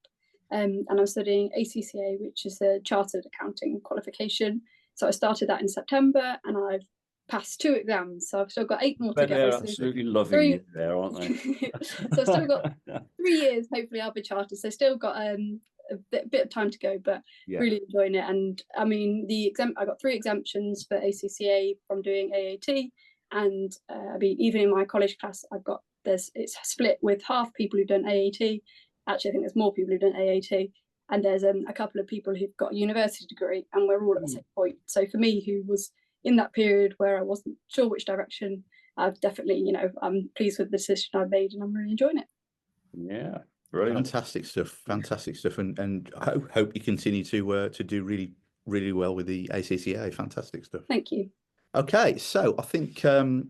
and I'm studying ACCA, which is a chartered accounting qualification. So I started that in September, and I've passed 2 exams, so I've still got 8 more to go. They're absolutely loving you there, aren't they? So I've still got 3 years. Hopefully, I'll be chartered. So still got a bit of time to go, but really enjoying it. And I mean, I got 3 exemptions for ACCA from doing AAT, and I mean, even in my college class, it's split with half people who've done AAT. Actually, I think there's more people who've done AAT, and there's a couple of people who've got a university degree, and we're all at the same point. So for me, who was in that period where I wasn't sure which direction, I've definitely, I'm pleased with the decision I've made, and I'm really enjoying it. Yeah, brilliant. Fantastic stuff, and I hope you continue to do really, really well with the ACCA. Fantastic stuff. Thank you. Okay, so I think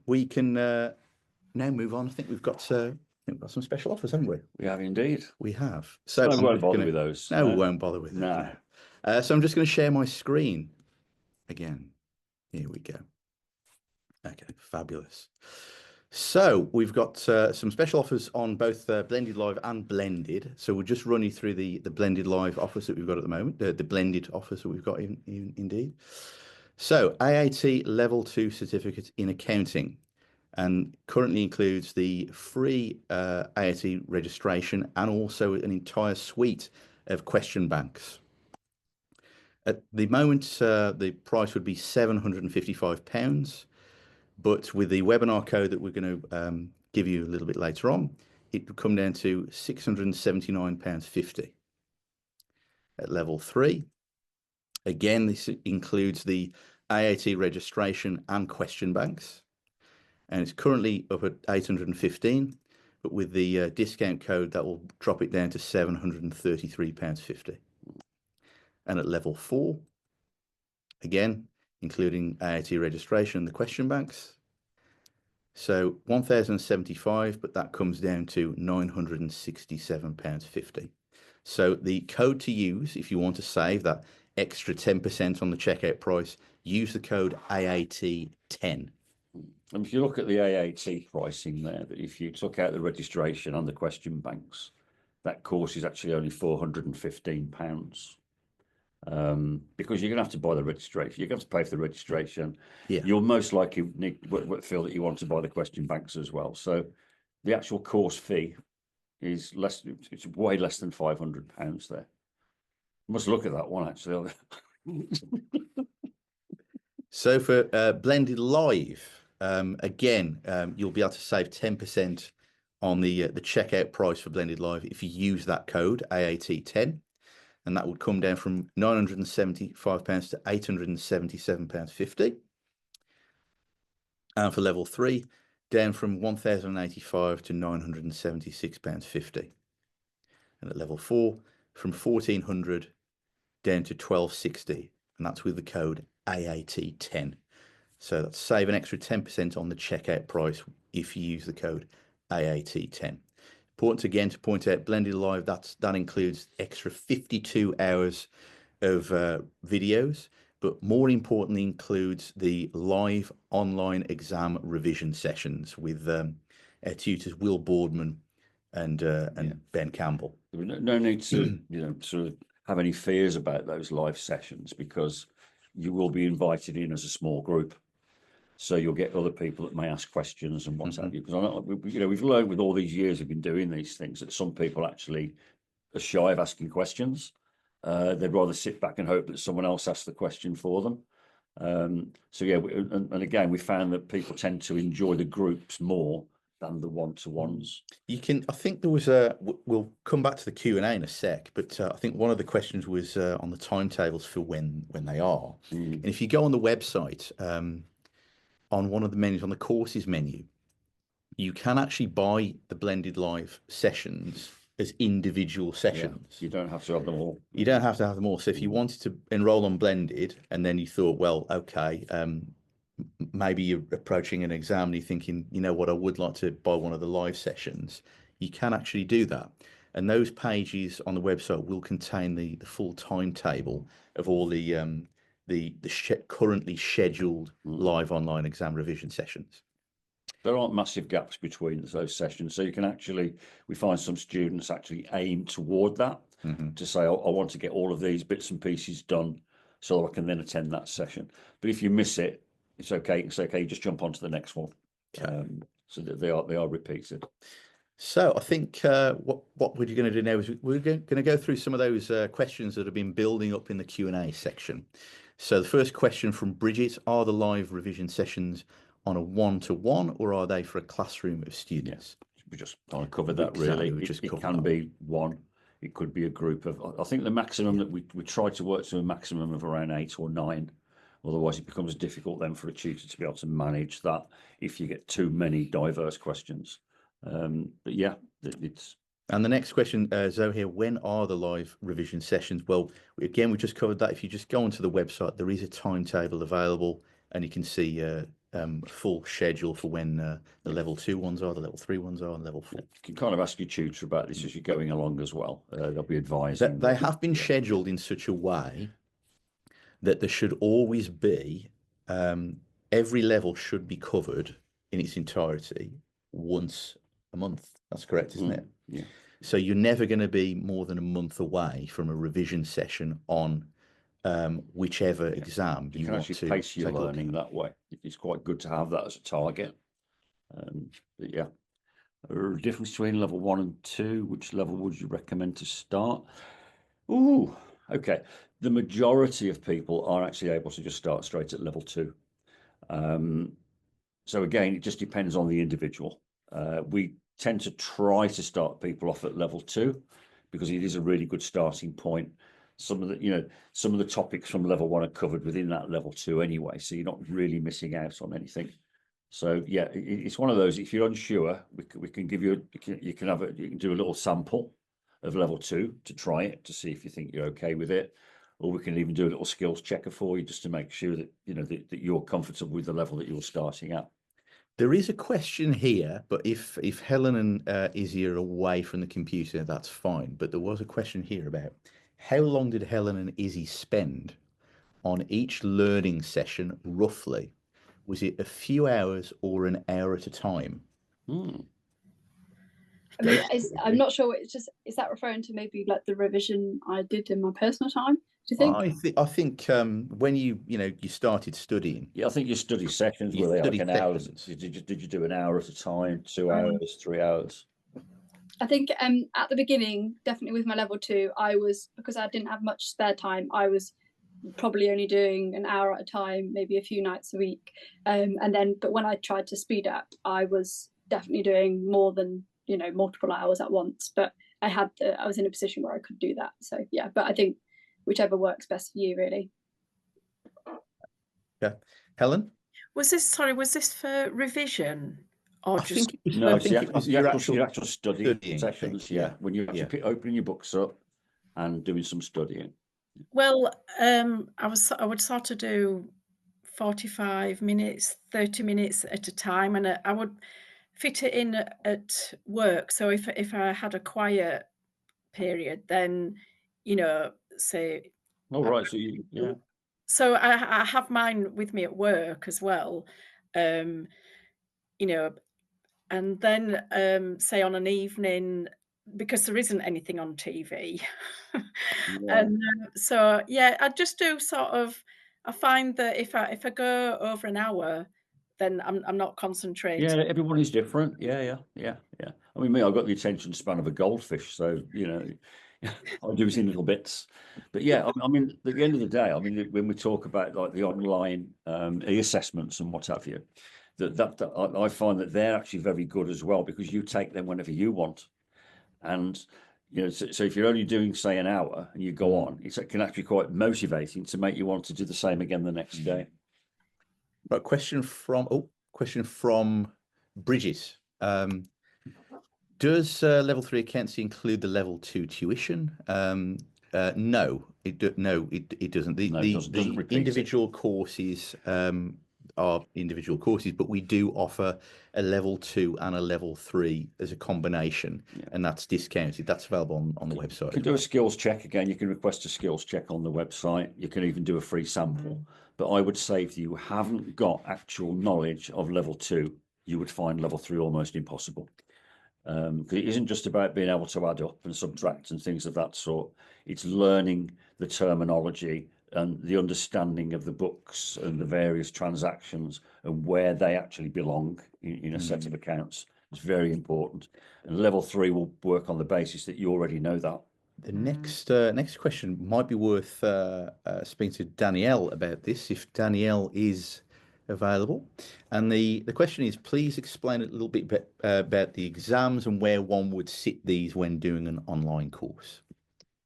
we can now move on. I think we've got some special offers, haven't we? We have indeed. We have. So I won't bother with those. No, we won't bother with no. So I'm just going to share my screen again. Here we go. Okay, fabulous. So we've got some special offers on both Blended Live and Blended. So we'll just run you through the Blended Live offers that we've got at the moment, the Blended offers that we've got indeed. So AAT Level 2 certificate in accounting, and currently includes the free AAT registration and also an entire suite of question banks. At the moment, the price would be £755, but with the webinar code that we're going to give you a little bit later on, it would come down to £679.50. At level 3, again, this includes the AAT registration and question banks, and it's currently up at £815, but with the discount code, that will drop it down to £733.50. And at level 4, again, including AAT registration and the question banks, so £1,075, but that comes down to £967.50. So the code to use if you want to save that extra 10% on the checkout price, use the code AAT10. And if you look at the AAT pricing there, that if you took out the registration and the question banks, that course is actually only £415. Because you're going to have to buy the registration. You're going to have to pay for the registration. Yeah. You'll most likely feel that you want to buy the question banks as well. So the actual course fee is less. It's way less than £500 there. I must look at that one actually. So for Blended Live, again, you'll be able to save 10% on the checkout price for Blended Live if you use that code AAT10. And that would come down from £975 to £877.50. And for level 3, down from £1,085 to £976.50. And at level 4, from £1,400 down to £1,260, and that's with the code AAT10. So that's save an extra 10% on the checkout price if you use the code AAT10. Important again to point out, Blended Live, that includes extra 52 hours of videos, but more importantly includes the live online exam revision sessions with our tutors Will Boardman and Ben Campbell. No need to sort of have any fears about those live sessions, because you will be invited in as a small group. So you'll get other people that may ask questions and what's have you. Because we've learned with all these years we've been doing these things that some people actually are shy of asking questions. They'd rather sit back and hope that someone else asks the question for them. So yeah, and again, we found that people tend to enjoy the groups more than the one-to-ones. I think there was we'll come back to the Q&A in a sec, but I think one of the questions was on the timetables for when they are. And if you go on the website, on one of the menus, on the courses menu, you can actually buy the Blended Live sessions as individual sessions. Yeah, you don't have to have them all. You don't have to have them all. So if you wanted to enroll on Blended and then you thought, well, okay, maybe you're approaching an exam and you're thinking, you know what, I would like to buy one of the live sessions, you can actually do that. And those pages on the website will contain the full timetable of all the the currently scheduled live online exam revision sessions. There aren't massive gaps between those sessions, so you can actually, we find some students actually aim toward that to say, I want to get all of these bits and pieces done so I can then attend that session. But if you miss it, it's okay. It's okay. Just jump on to the next one. So that they are repeated. So I think what we're going to do now is we're going to go through some of those questions that have been building up in the Q&A section. So the first question from Bridget: are the live revision sessions on a one-to-one, or are they for a classroom of students? Yeah, we just kind of covered that really. It can be one. It could be a group of, I think the maximum that we try to work to a maximum of around 8 or 9. Otherwise it becomes difficult then for a tutor to be able to manage that if you get too many diverse questions. But yeah, it's. And the next question, Zoe here, when are the live revision sessions? Well, again, we just covered that. If you just go onto the website, there is a timetable available, and you can see full schedule for when the level 2 ones are, the level 3 ones are, and level 4. You can kind of ask your tutor about this as you're going along as well. They'll be advising. They have been scheduled in such a way that there should always be, every level should be covered in its entirety once a month. That's correct, isn't it? Yeah. So you're never going to be more than a month away from a revision session on whichever exam you can want actually to pace your learning that way. It's quite good to have that as a target. But yeah, a difference between level 1 and 2. Which level would you recommend to start? Ooh, okay. The majority of people are actually able to just start straight at level 2. So again, it just depends on the individual. We tend to try to start people off at level 2 because it is a really good starting point. Some of the topics from level 1 are covered within that level 2 anyway, so you're not really missing out on anything. So yeah, it's one of those. If you're unsure, we can give you you can do a little sample of level 2 to try it to see if you think you're okay with it, or we can even do a little skills checker for you just to make sure that that you're comfortable with the level that you're starting at. There is a question here, but if Helen and Izzy are away from the computer, that's fine. But there was a question here about how long did Helen and Izzy spend on each learning session, roughly? Was it a few hours or an hour at a time? I mean, I'm not sure. It's just, is that referring to maybe like the revision I did in my personal time? Do you think? I think when you started studying. Yeah, I think your study sessions were they like an hour. Did you do an hour at a time, 2 hours, 3 hours? I think at the beginning, definitely with my level 2, I was, because I didn't have much spare time, I was probably only doing an hour at a time, maybe a few nights a week. But when I tried to speed up, I was definitely doing more than multiple hours at once. But I was in a position where I could do that. So yeah, but I think whichever works best for you, really. Yeah, Helen. Was this for revision? Or just no, I think it was your actual studying sessions. Yeah, when you're actually opening your books up and doing some studying. Well, I would sort of do 45 minutes, 30 minutes at a time, and I would fit it in at work. So if I had a quiet period, then say. Oh right, So I have mine with me at work as well, and then say on an evening, because there isn't anything on TV. And so yeah, I just do sort of, I find that if I go over an hour, then I'm not concentrating. Yeah, everybody's different. Yeah. I mean, I've got the attention span of a goldfish, so I'll do it in little bits. But yeah, I mean, at the end of the day, I mean, when we talk about like the online e-assessments and what have you, that I find that they're actually very good as well, because you take them whenever you want. And so if you're only doing say an hour and you go on, it can actually be quite motivating to make you want to do the same again the next day. Right, question from Bridget. Does level 3 accountancy include the level 2 tuition? No, it doesn't. The individual courses our individual courses, but we do offer a level 2 and a level 3 as a combination, and that's discounted. That's available on the website. You can do a skills check again. You can request a skills check on the website. You can even do a free sample. But I would say if you haven't got actual knowledge of level 2, you would find level 3 almost impossible. Because it isn't just about being able to add up and subtract and things of that sort. It's learning the terminology and the understanding of the books and the various transactions and where they actually belong in a set of accounts. It's very important. And level 3 will work on the basis that you already know that. The next question might be worth speaking to Danielle about this, if Danielle is available. And the question is, please explain a little bit about the exams and where one would sit these when doing an online course.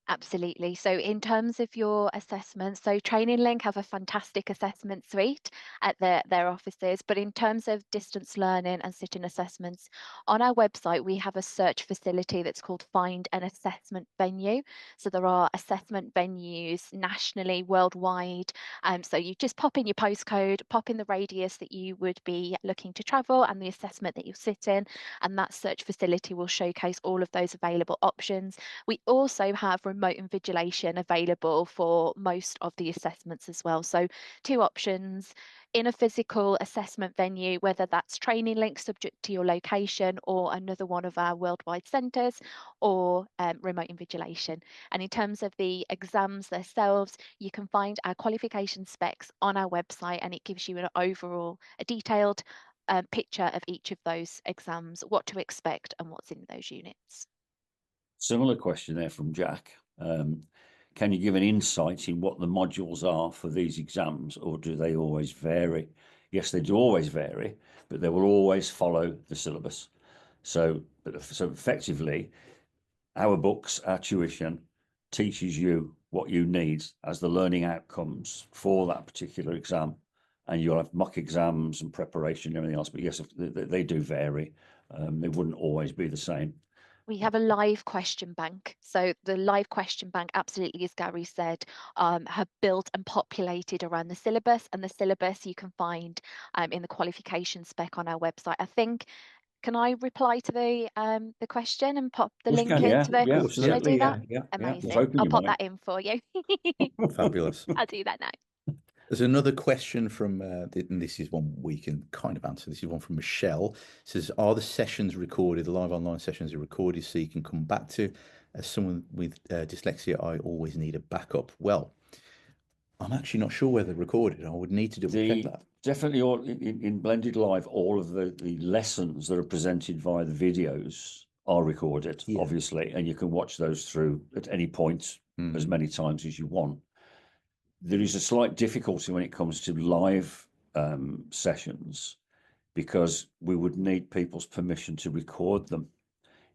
Absolutely. So in terms of your assessments, so Training Link have a fantastic assessment suite at their offices, but in terms of distance learning and sitting assessments, on our website, we have a search facility that's called Find an Assessment Venue. So there are assessment venues nationally, worldwide. So you just pop in your postcode, pop in the radius that you would be looking to travel and the assessment that you'll sit in, and that search facility will showcase all of those available options. We also have remote invigilation available for most of the assessments as well. So 2 options: in a physical assessment venue, whether that's Training Link subject to your location or another one of our worldwide centres, or remote invigilation. And in terms of the exams themselves, you can find our qualification specs on our website, and it gives you an overall, a detailed picture of each of those exams, what to expect and what's in those units. Similar question there from Jack. Can you give an insight in what the modules are for these exams, or do they always vary? Yes, they do always vary, but they will always follow the syllabus. So effectively, our books, our tuition teaches you what you need as the learning outcomes for that particular exam. And you'll have mock exams and preparation and everything else. But yes, they do vary. They wouldn't always be the same. We have a live question bank. So the live question bank, absolutely, as Gary said, have built and populated around the syllabus, and the syllabus you can find in the qualification spec on our website. I think, can I reply to the question and pop the link into the? Yeah, Should I do that? yeah. Amazing. I'll pop that in for you. Fabulous. I'll do that now. There's another question from, and this is one we can kind of answer. This is one from Michelle. It says, are the sessions recorded? The live online sessions are recorded so you can come back to? As someone with dyslexia, I always need a backup. Well, I'm actually not sure whether recorded. I would need to double check that. Definitely, all in Blended Live, all of the lessons that are presented via the videos are recorded, obviously, and you can watch those through at any point as many times as you want. There is a slight difficulty when it comes to live sessions, because we would need people's permission to record them.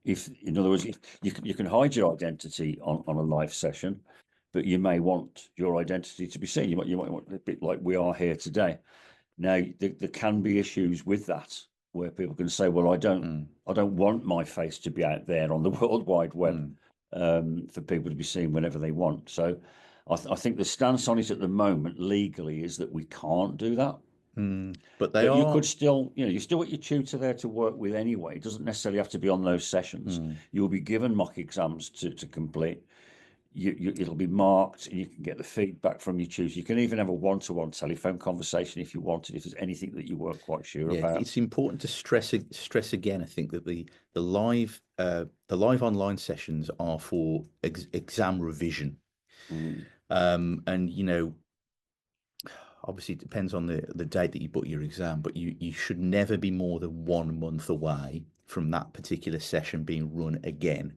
If, in other words, you can hide your identity on a live session, but you may want your identity to be seen. You might want a bit like we are here today. Now, there can be issues with that, where people can say, well, I don't want my face to be out there on the World Wide Web for people to be seen whenever they want. So I think the stance on it at the moment legally is that we can't do that. But you could still, you still got your tutor there to work with anyway. It doesn't necessarily have to be on those sessions. You'll be given mock exams to complete. It'll be marked, and you can get the feedback from your tutor. You can even have a one-to-one telephone conversation if you wanted, if there's anything that you weren't quite sure about. It's important to stress again, I think, that the live online sessions are for exam revision. And obviously it depends on the date that you book your exam, but you should never be more than 1 month away from that particular session being run again.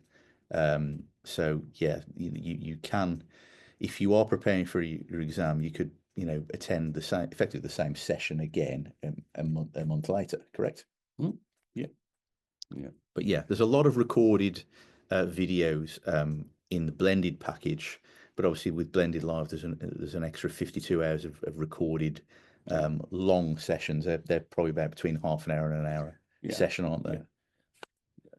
So yeah, you can, if you are preparing for your exam, you could attend effectively the same session again a month later. Correct? Yeah. But yeah, there's a lot of recorded videos in the blended package. But obviously, with Blended Live, there's an extra 52 hours of recorded long sessions. They're probably about between half an hour and an hour session, aren't they?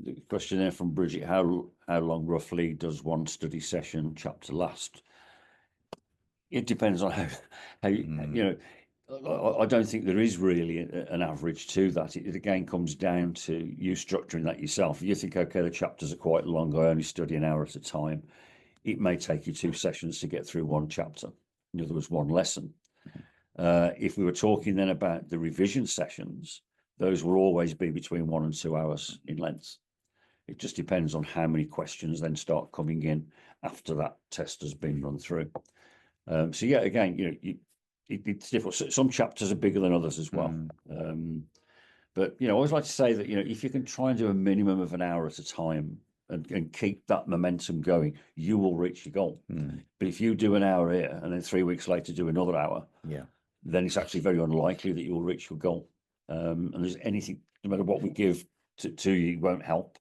The question there from Bridget: how long roughly does one study session chapter last? It depends on how I don't think there is really an average to that. It again comes down to you structuring that yourself. If you think, okay, the chapters are quite long, I only study an hour at a time, it may take you 2 sessions to get through one chapter. In other words, one lesson. If we were talking then about the revision sessions, those will always be between 1 and 2 hours in length. It just depends on how many questions then start coming in after that test has been run through. So yeah, again, it's difficult. Some chapters are bigger than others as well. But I always like to say that if you can try and do a minimum of an hour at a time and keep that momentum going, you will reach your goal. But if you do an hour here and then 3 weeks later do another hour, then it's actually very unlikely that you will reach your goal. And there's anything, no matter what we give to you, won't help.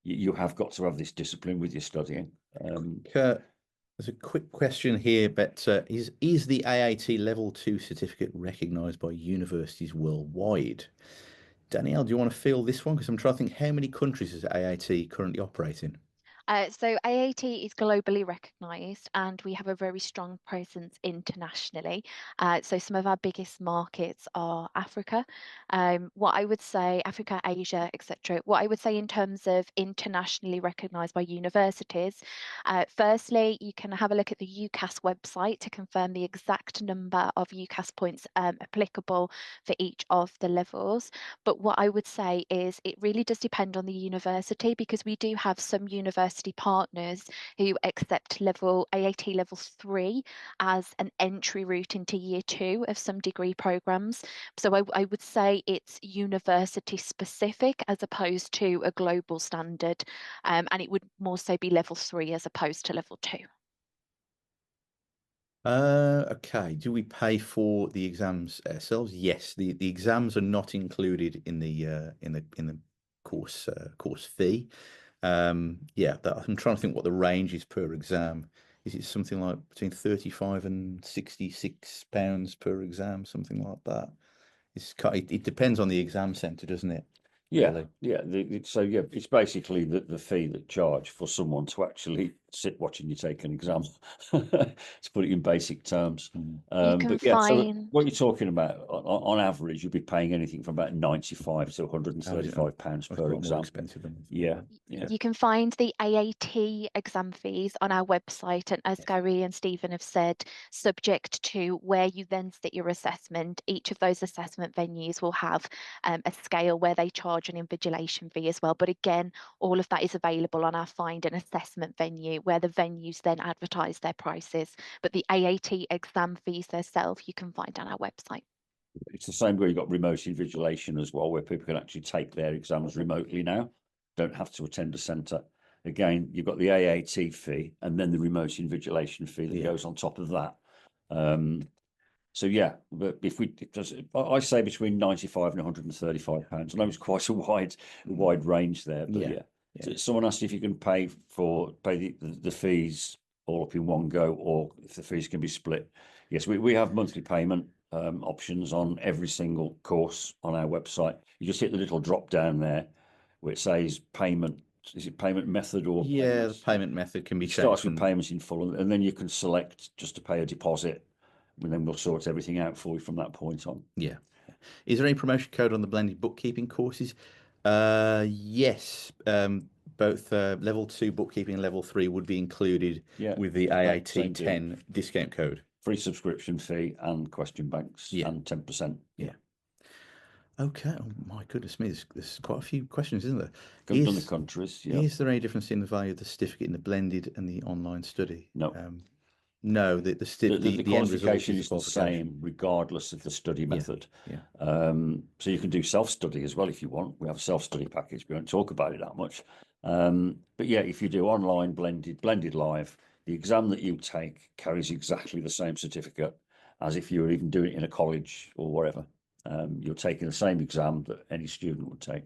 You have got to have this discipline with your studying. There's a quick question here, but is the AAT Level 2 certificate recognised by universities worldwide? Danielle, do you want to field this one? Because I'm trying to think, how many countries does AAT currently operate in? So AAT is globally recognised, and we have a very strong presence internationally. So some of our biggest markets are Africa. What I would say, Africa, Asia, etc. What I would say in terms of internationally recognised by universities, firstly, you can have a look at the UCAS website to confirm the exact number of UCAS points applicable for each of the levels. But what I would say is it really does depend on the university, because we do have some university partners who accept AAT level 3 as an entry route into year 2 of some degree programs. So I would say it's university specific as opposed to a global standard, and it would more so be level 3 as opposed to level 2. Okay. Do we pay for the exams ourselves? Yes. The exams are not included in the course fee. Yeah, I'm trying to think what the range is per exam. Is it something like between £35 and £66 per exam, something like that? It depends on the exam centre, doesn't it? Yeah, Really? yeah. So yeah, it's basically the fee that charge for someone to actually sit watching you take an exam, to put it in basic terms. You can But yeah, so find what you're talking about, on average, you'll be paying anything from about £95 to £135 It's per more exam. expensive than Yeah. you can find the AAT exam fees on our website, and as Gary and Stephen have said, subject to where you then sit your assessment, each of those assessment venues will have a scale where they charge an invigilation fee as well. But again, all of that is available on our find an assessment venue, where the venues then advertise their prices. But the AAT exam fees themselves you can find on our website. It's the same where you've got remote invigilation as well, where people can actually take their exams remotely now, don't have to attend a centre. Again, you've got the AAT fee and then the remote invigilation fee that goes on top of that. So yeah, but I say between £95 and £135. I know it's quite a wide range there, but yeah. So someone asked if you can pay the fees all up in one go, or if the fees can be split. Yes, we have monthly payment options on every single course on our website. You just hit the little drop down there where it says payment. Is it payment method or the payment method can be changed. Starts with payments in full, and then you can select just to pay a deposit, and then we'll sort everything out for you from that point on. Yeah. Is there any promotion code on the blended bookkeeping courses? Yes. Both level 2 bookkeeping and level 3 would be included with the AAT 10 discount code. Free subscription fee and question banks and 10%. Yeah. Okay. Oh my goodness me, there's quite a few questions, isn't there? Go done the countries. Yeah. Is there any difference in the value of the certificate in the blended and the online study? No. No, the qualification is the same regardless of the study method. So you can do self-study as well if you want. We have a self-study package. We won't talk about it that much. But yeah, if you do online blended live, the exam that you take carries exactly the same certificate as if you were even doing it in a college or wherever. You're taking the same exam that any student would take.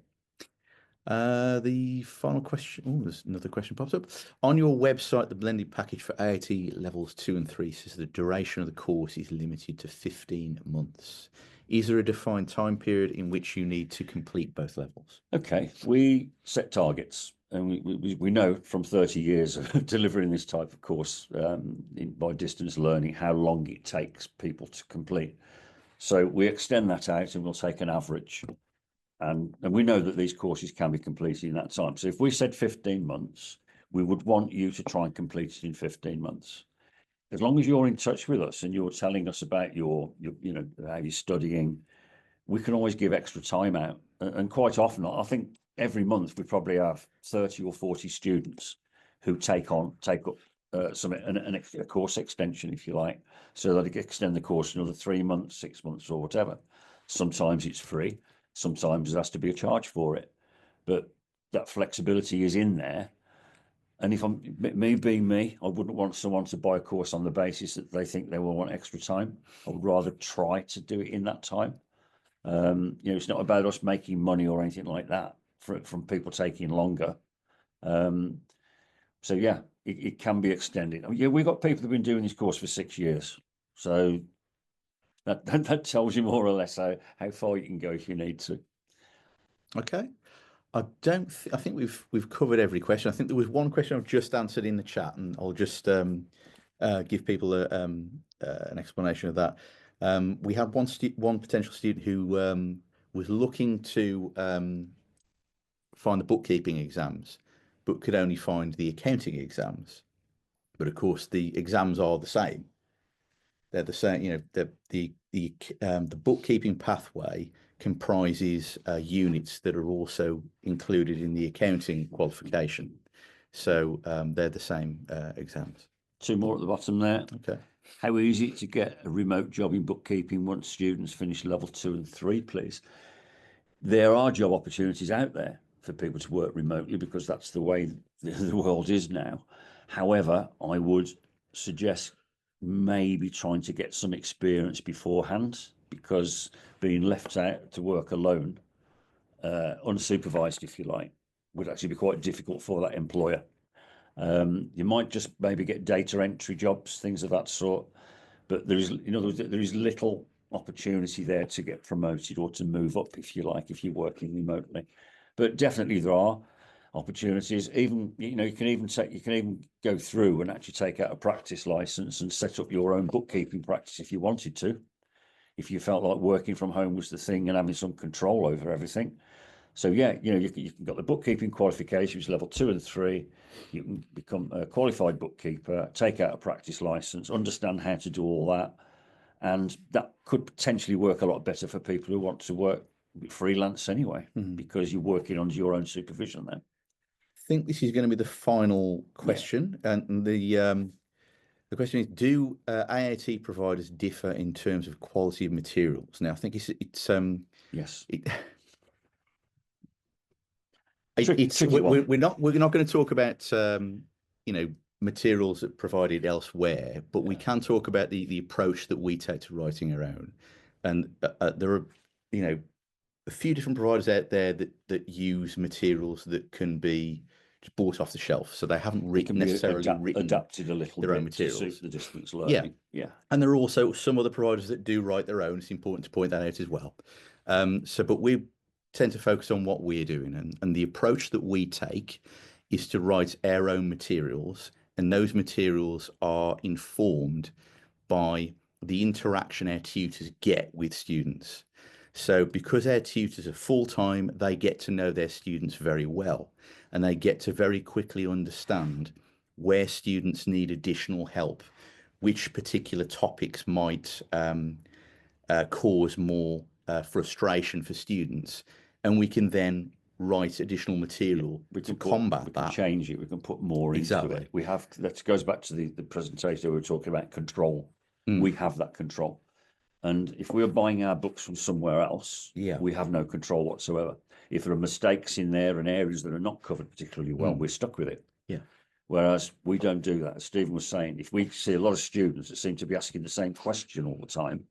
The final question. Oh, there's another question pops up. On your website, the blended package for AAT levels 2 and 3 says the duration of the course is limited to 15 months. Is there a defined time period in which you need to complete both levels? Okay, we set targets. we know from 30 years of delivering this type of course by distance learning how long it takes people to complete. So we extend that out and we'll take an average. And we know that these courses can be completed in that time. So if we said 15 months, we would want you to try and complete it in 15 months. As long as you're in touch with us and you're telling us about your you know, how you're studying, we can always give extra time out. And quite often, I think every month we probably have 30 or 40 students who take up a course extension, if you like, so that it can extend the course another 3 months, 6 months, or whatever. Sometimes it's free, sometimes there has to be a charge for it, but that flexibility is in there. And if I'm being me, I wouldn't want someone to buy a course on the basis that they think they will want extra time. I would rather try to do it in that time. You know, it's not about us making money or anything like that from people taking longer. So yeah, it can be extended. I mean, yeah, we've got people who've been doing this course for 6 years. So that tells you more or less how far you can go if you need to. Okay. I think we've covered every question. I think there was one question I've just answered in the chat, and I'll just give people an explanation of that. We had one potential student who was looking to find the bookkeeping exams, but could only find the accounting exams. But of course, the exams are the same. They're the same. You know, the bookkeeping pathway comprises units that are also included in the accounting qualification. So they're the same exams. Two more at the bottom there. Okay. How easy to get a remote job in bookkeeping once students finish level 2 and 3, please? There are job opportunities out there for people to work remotely because that's the way the world is now. However, I would suggest maybe trying to get some experience beforehand, because being left out to work alone, unsupervised, if you like, would actually be quite difficult for that employer. You might just maybe get data entry jobs, things of that sort, but there is little opportunity there to get promoted or to move up, if you like, if you're working remotely. But definitely there are opportunities. Even, you know, you can even go through and actually take out a practice license and set up your own bookkeeping practice if you wanted to, if you felt like working from home was the thing and having some control over everything. So yeah, you know, you can got the bookkeeping qualification, which is level 2 and 3. You can become a qualified bookkeeper, take out a practice license, understand how to do all that, and that could potentially work a lot better for people who want to work freelance anyway, because you're working under your own supervision then. I think this is going to be the final question, and the question is: do AAT providers differ in terms of quality of materials? Now, I think it's yes. We're not going to talk about you know, materials that provided elsewhere, but we can talk about the approach that we take to writing our own. And there are, you know, a few different providers out there that use materials that can be just bought off the shelf, so they haven't necessarily adapted a little their bit own materials to suit the distance learning. Yeah. And there are also some other providers that do write their own. It's important to point that out as well. But we tend to focus on what we're doing, and the approach that we take is to write our own materials, and those materials are informed by the interaction our tutors get with students. So because our tutors are full-time, they get to know their students very well, and they get to very quickly understand where students need additional help, which particular topics might cause more frustration for students, and we can then write additional material to combat that. We can change it. We can put more into it. We have, that goes back to the presentation we were talking about control. We have that control. And if we're buying our books from somewhere else, we have no control whatsoever. If there are mistakes in there and areas that are not covered particularly well, we're stuck with it. Yeah. Whereas we don't do that. As Stephen was saying, if we see a lot of students that seem to be asking the same question all the time,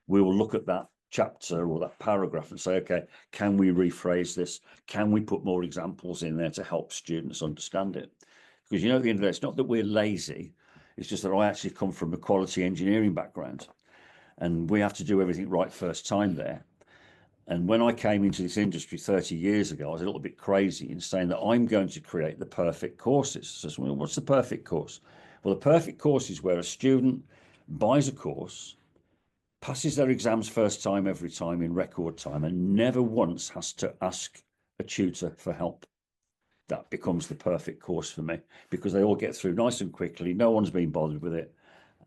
we will look at that chapter or that paragraph and say, okay, can we rephrase this? Can we put more examples in there to help students understand it? Because, you know, at the end of the day, it's not that we're lazy. It's just that I actually come from a quality engineering background, and we have to do everything right first time there. And when I came into this industry 30 years ago, I was a little bit crazy in saying that I'm going to create the perfect courses. So, well, what's the perfect course? Well, the perfect course is where a student buys a course, passes their exams first time every time in record time, and never once has to ask a tutor for help. That becomes the perfect course for me, because they all get through nice and quickly. No one's been bothered with it.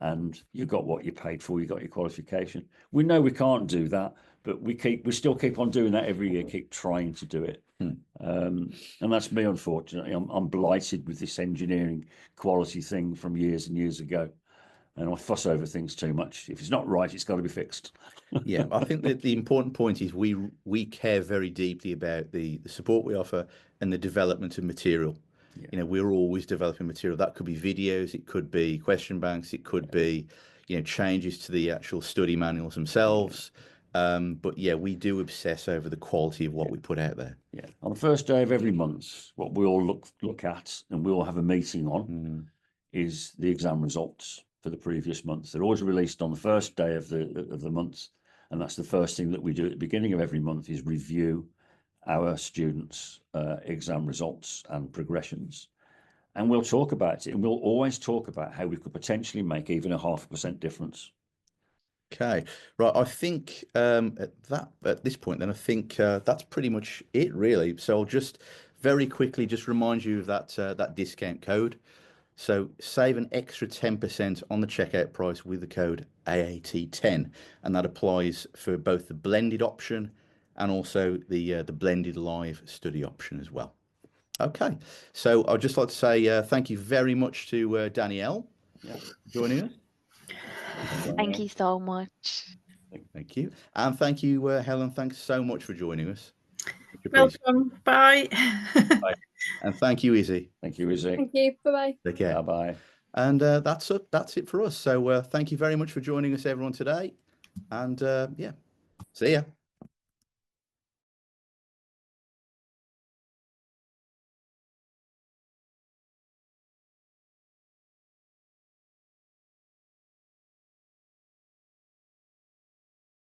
And you got what you paid for, you got your qualification. We know we can't do that, but we still keep on doing that every year, keep trying to do it. And that's me, unfortunately. I'm blighted with this engineering quality thing from years and years ago. And I fuss over things too much. If it's not right, it's got to be fixed. Yeah, I think that the important point is we care very deeply about the support we offer and the development of material. Yeah. You know, we're always developing material. That could be videos, it could be question banks, it could be, you know, changes to the actual study manuals themselves. But yeah, we do obsess over the quality of what we put out there. Yeah. On the first day of every month, what we all look at and we all have a meeting on is the exam results for the previous month. They're always released on the first day of the month, and that's the first thing that we do at the beginning of every month, is review our students' exam results and progressions. And we'll talk about it, and we'll always talk about how we could potentially make even a 0.5% difference. Okay, right. I think at this point, then I think that's pretty much it, really. So I'll just very quickly just remind you of that discount code. So save an extra 10% on the checkout price with the code AAT10, and that applies for both the blended option and also the blended live study option as well. Okay, so I'd just like to say thank you very much to Danielle for joining us. Thank you so much. Thank you. And thank you, Helen. Thanks so much for joining us. Welcome. Bye. Bye. And thank you, Izzy. Thank you, Izzy. Thank you. Bye-bye. Take care. Bye-bye. And that's it for us. So thank you very much for joining us, everyone, today. And yeah, see ya.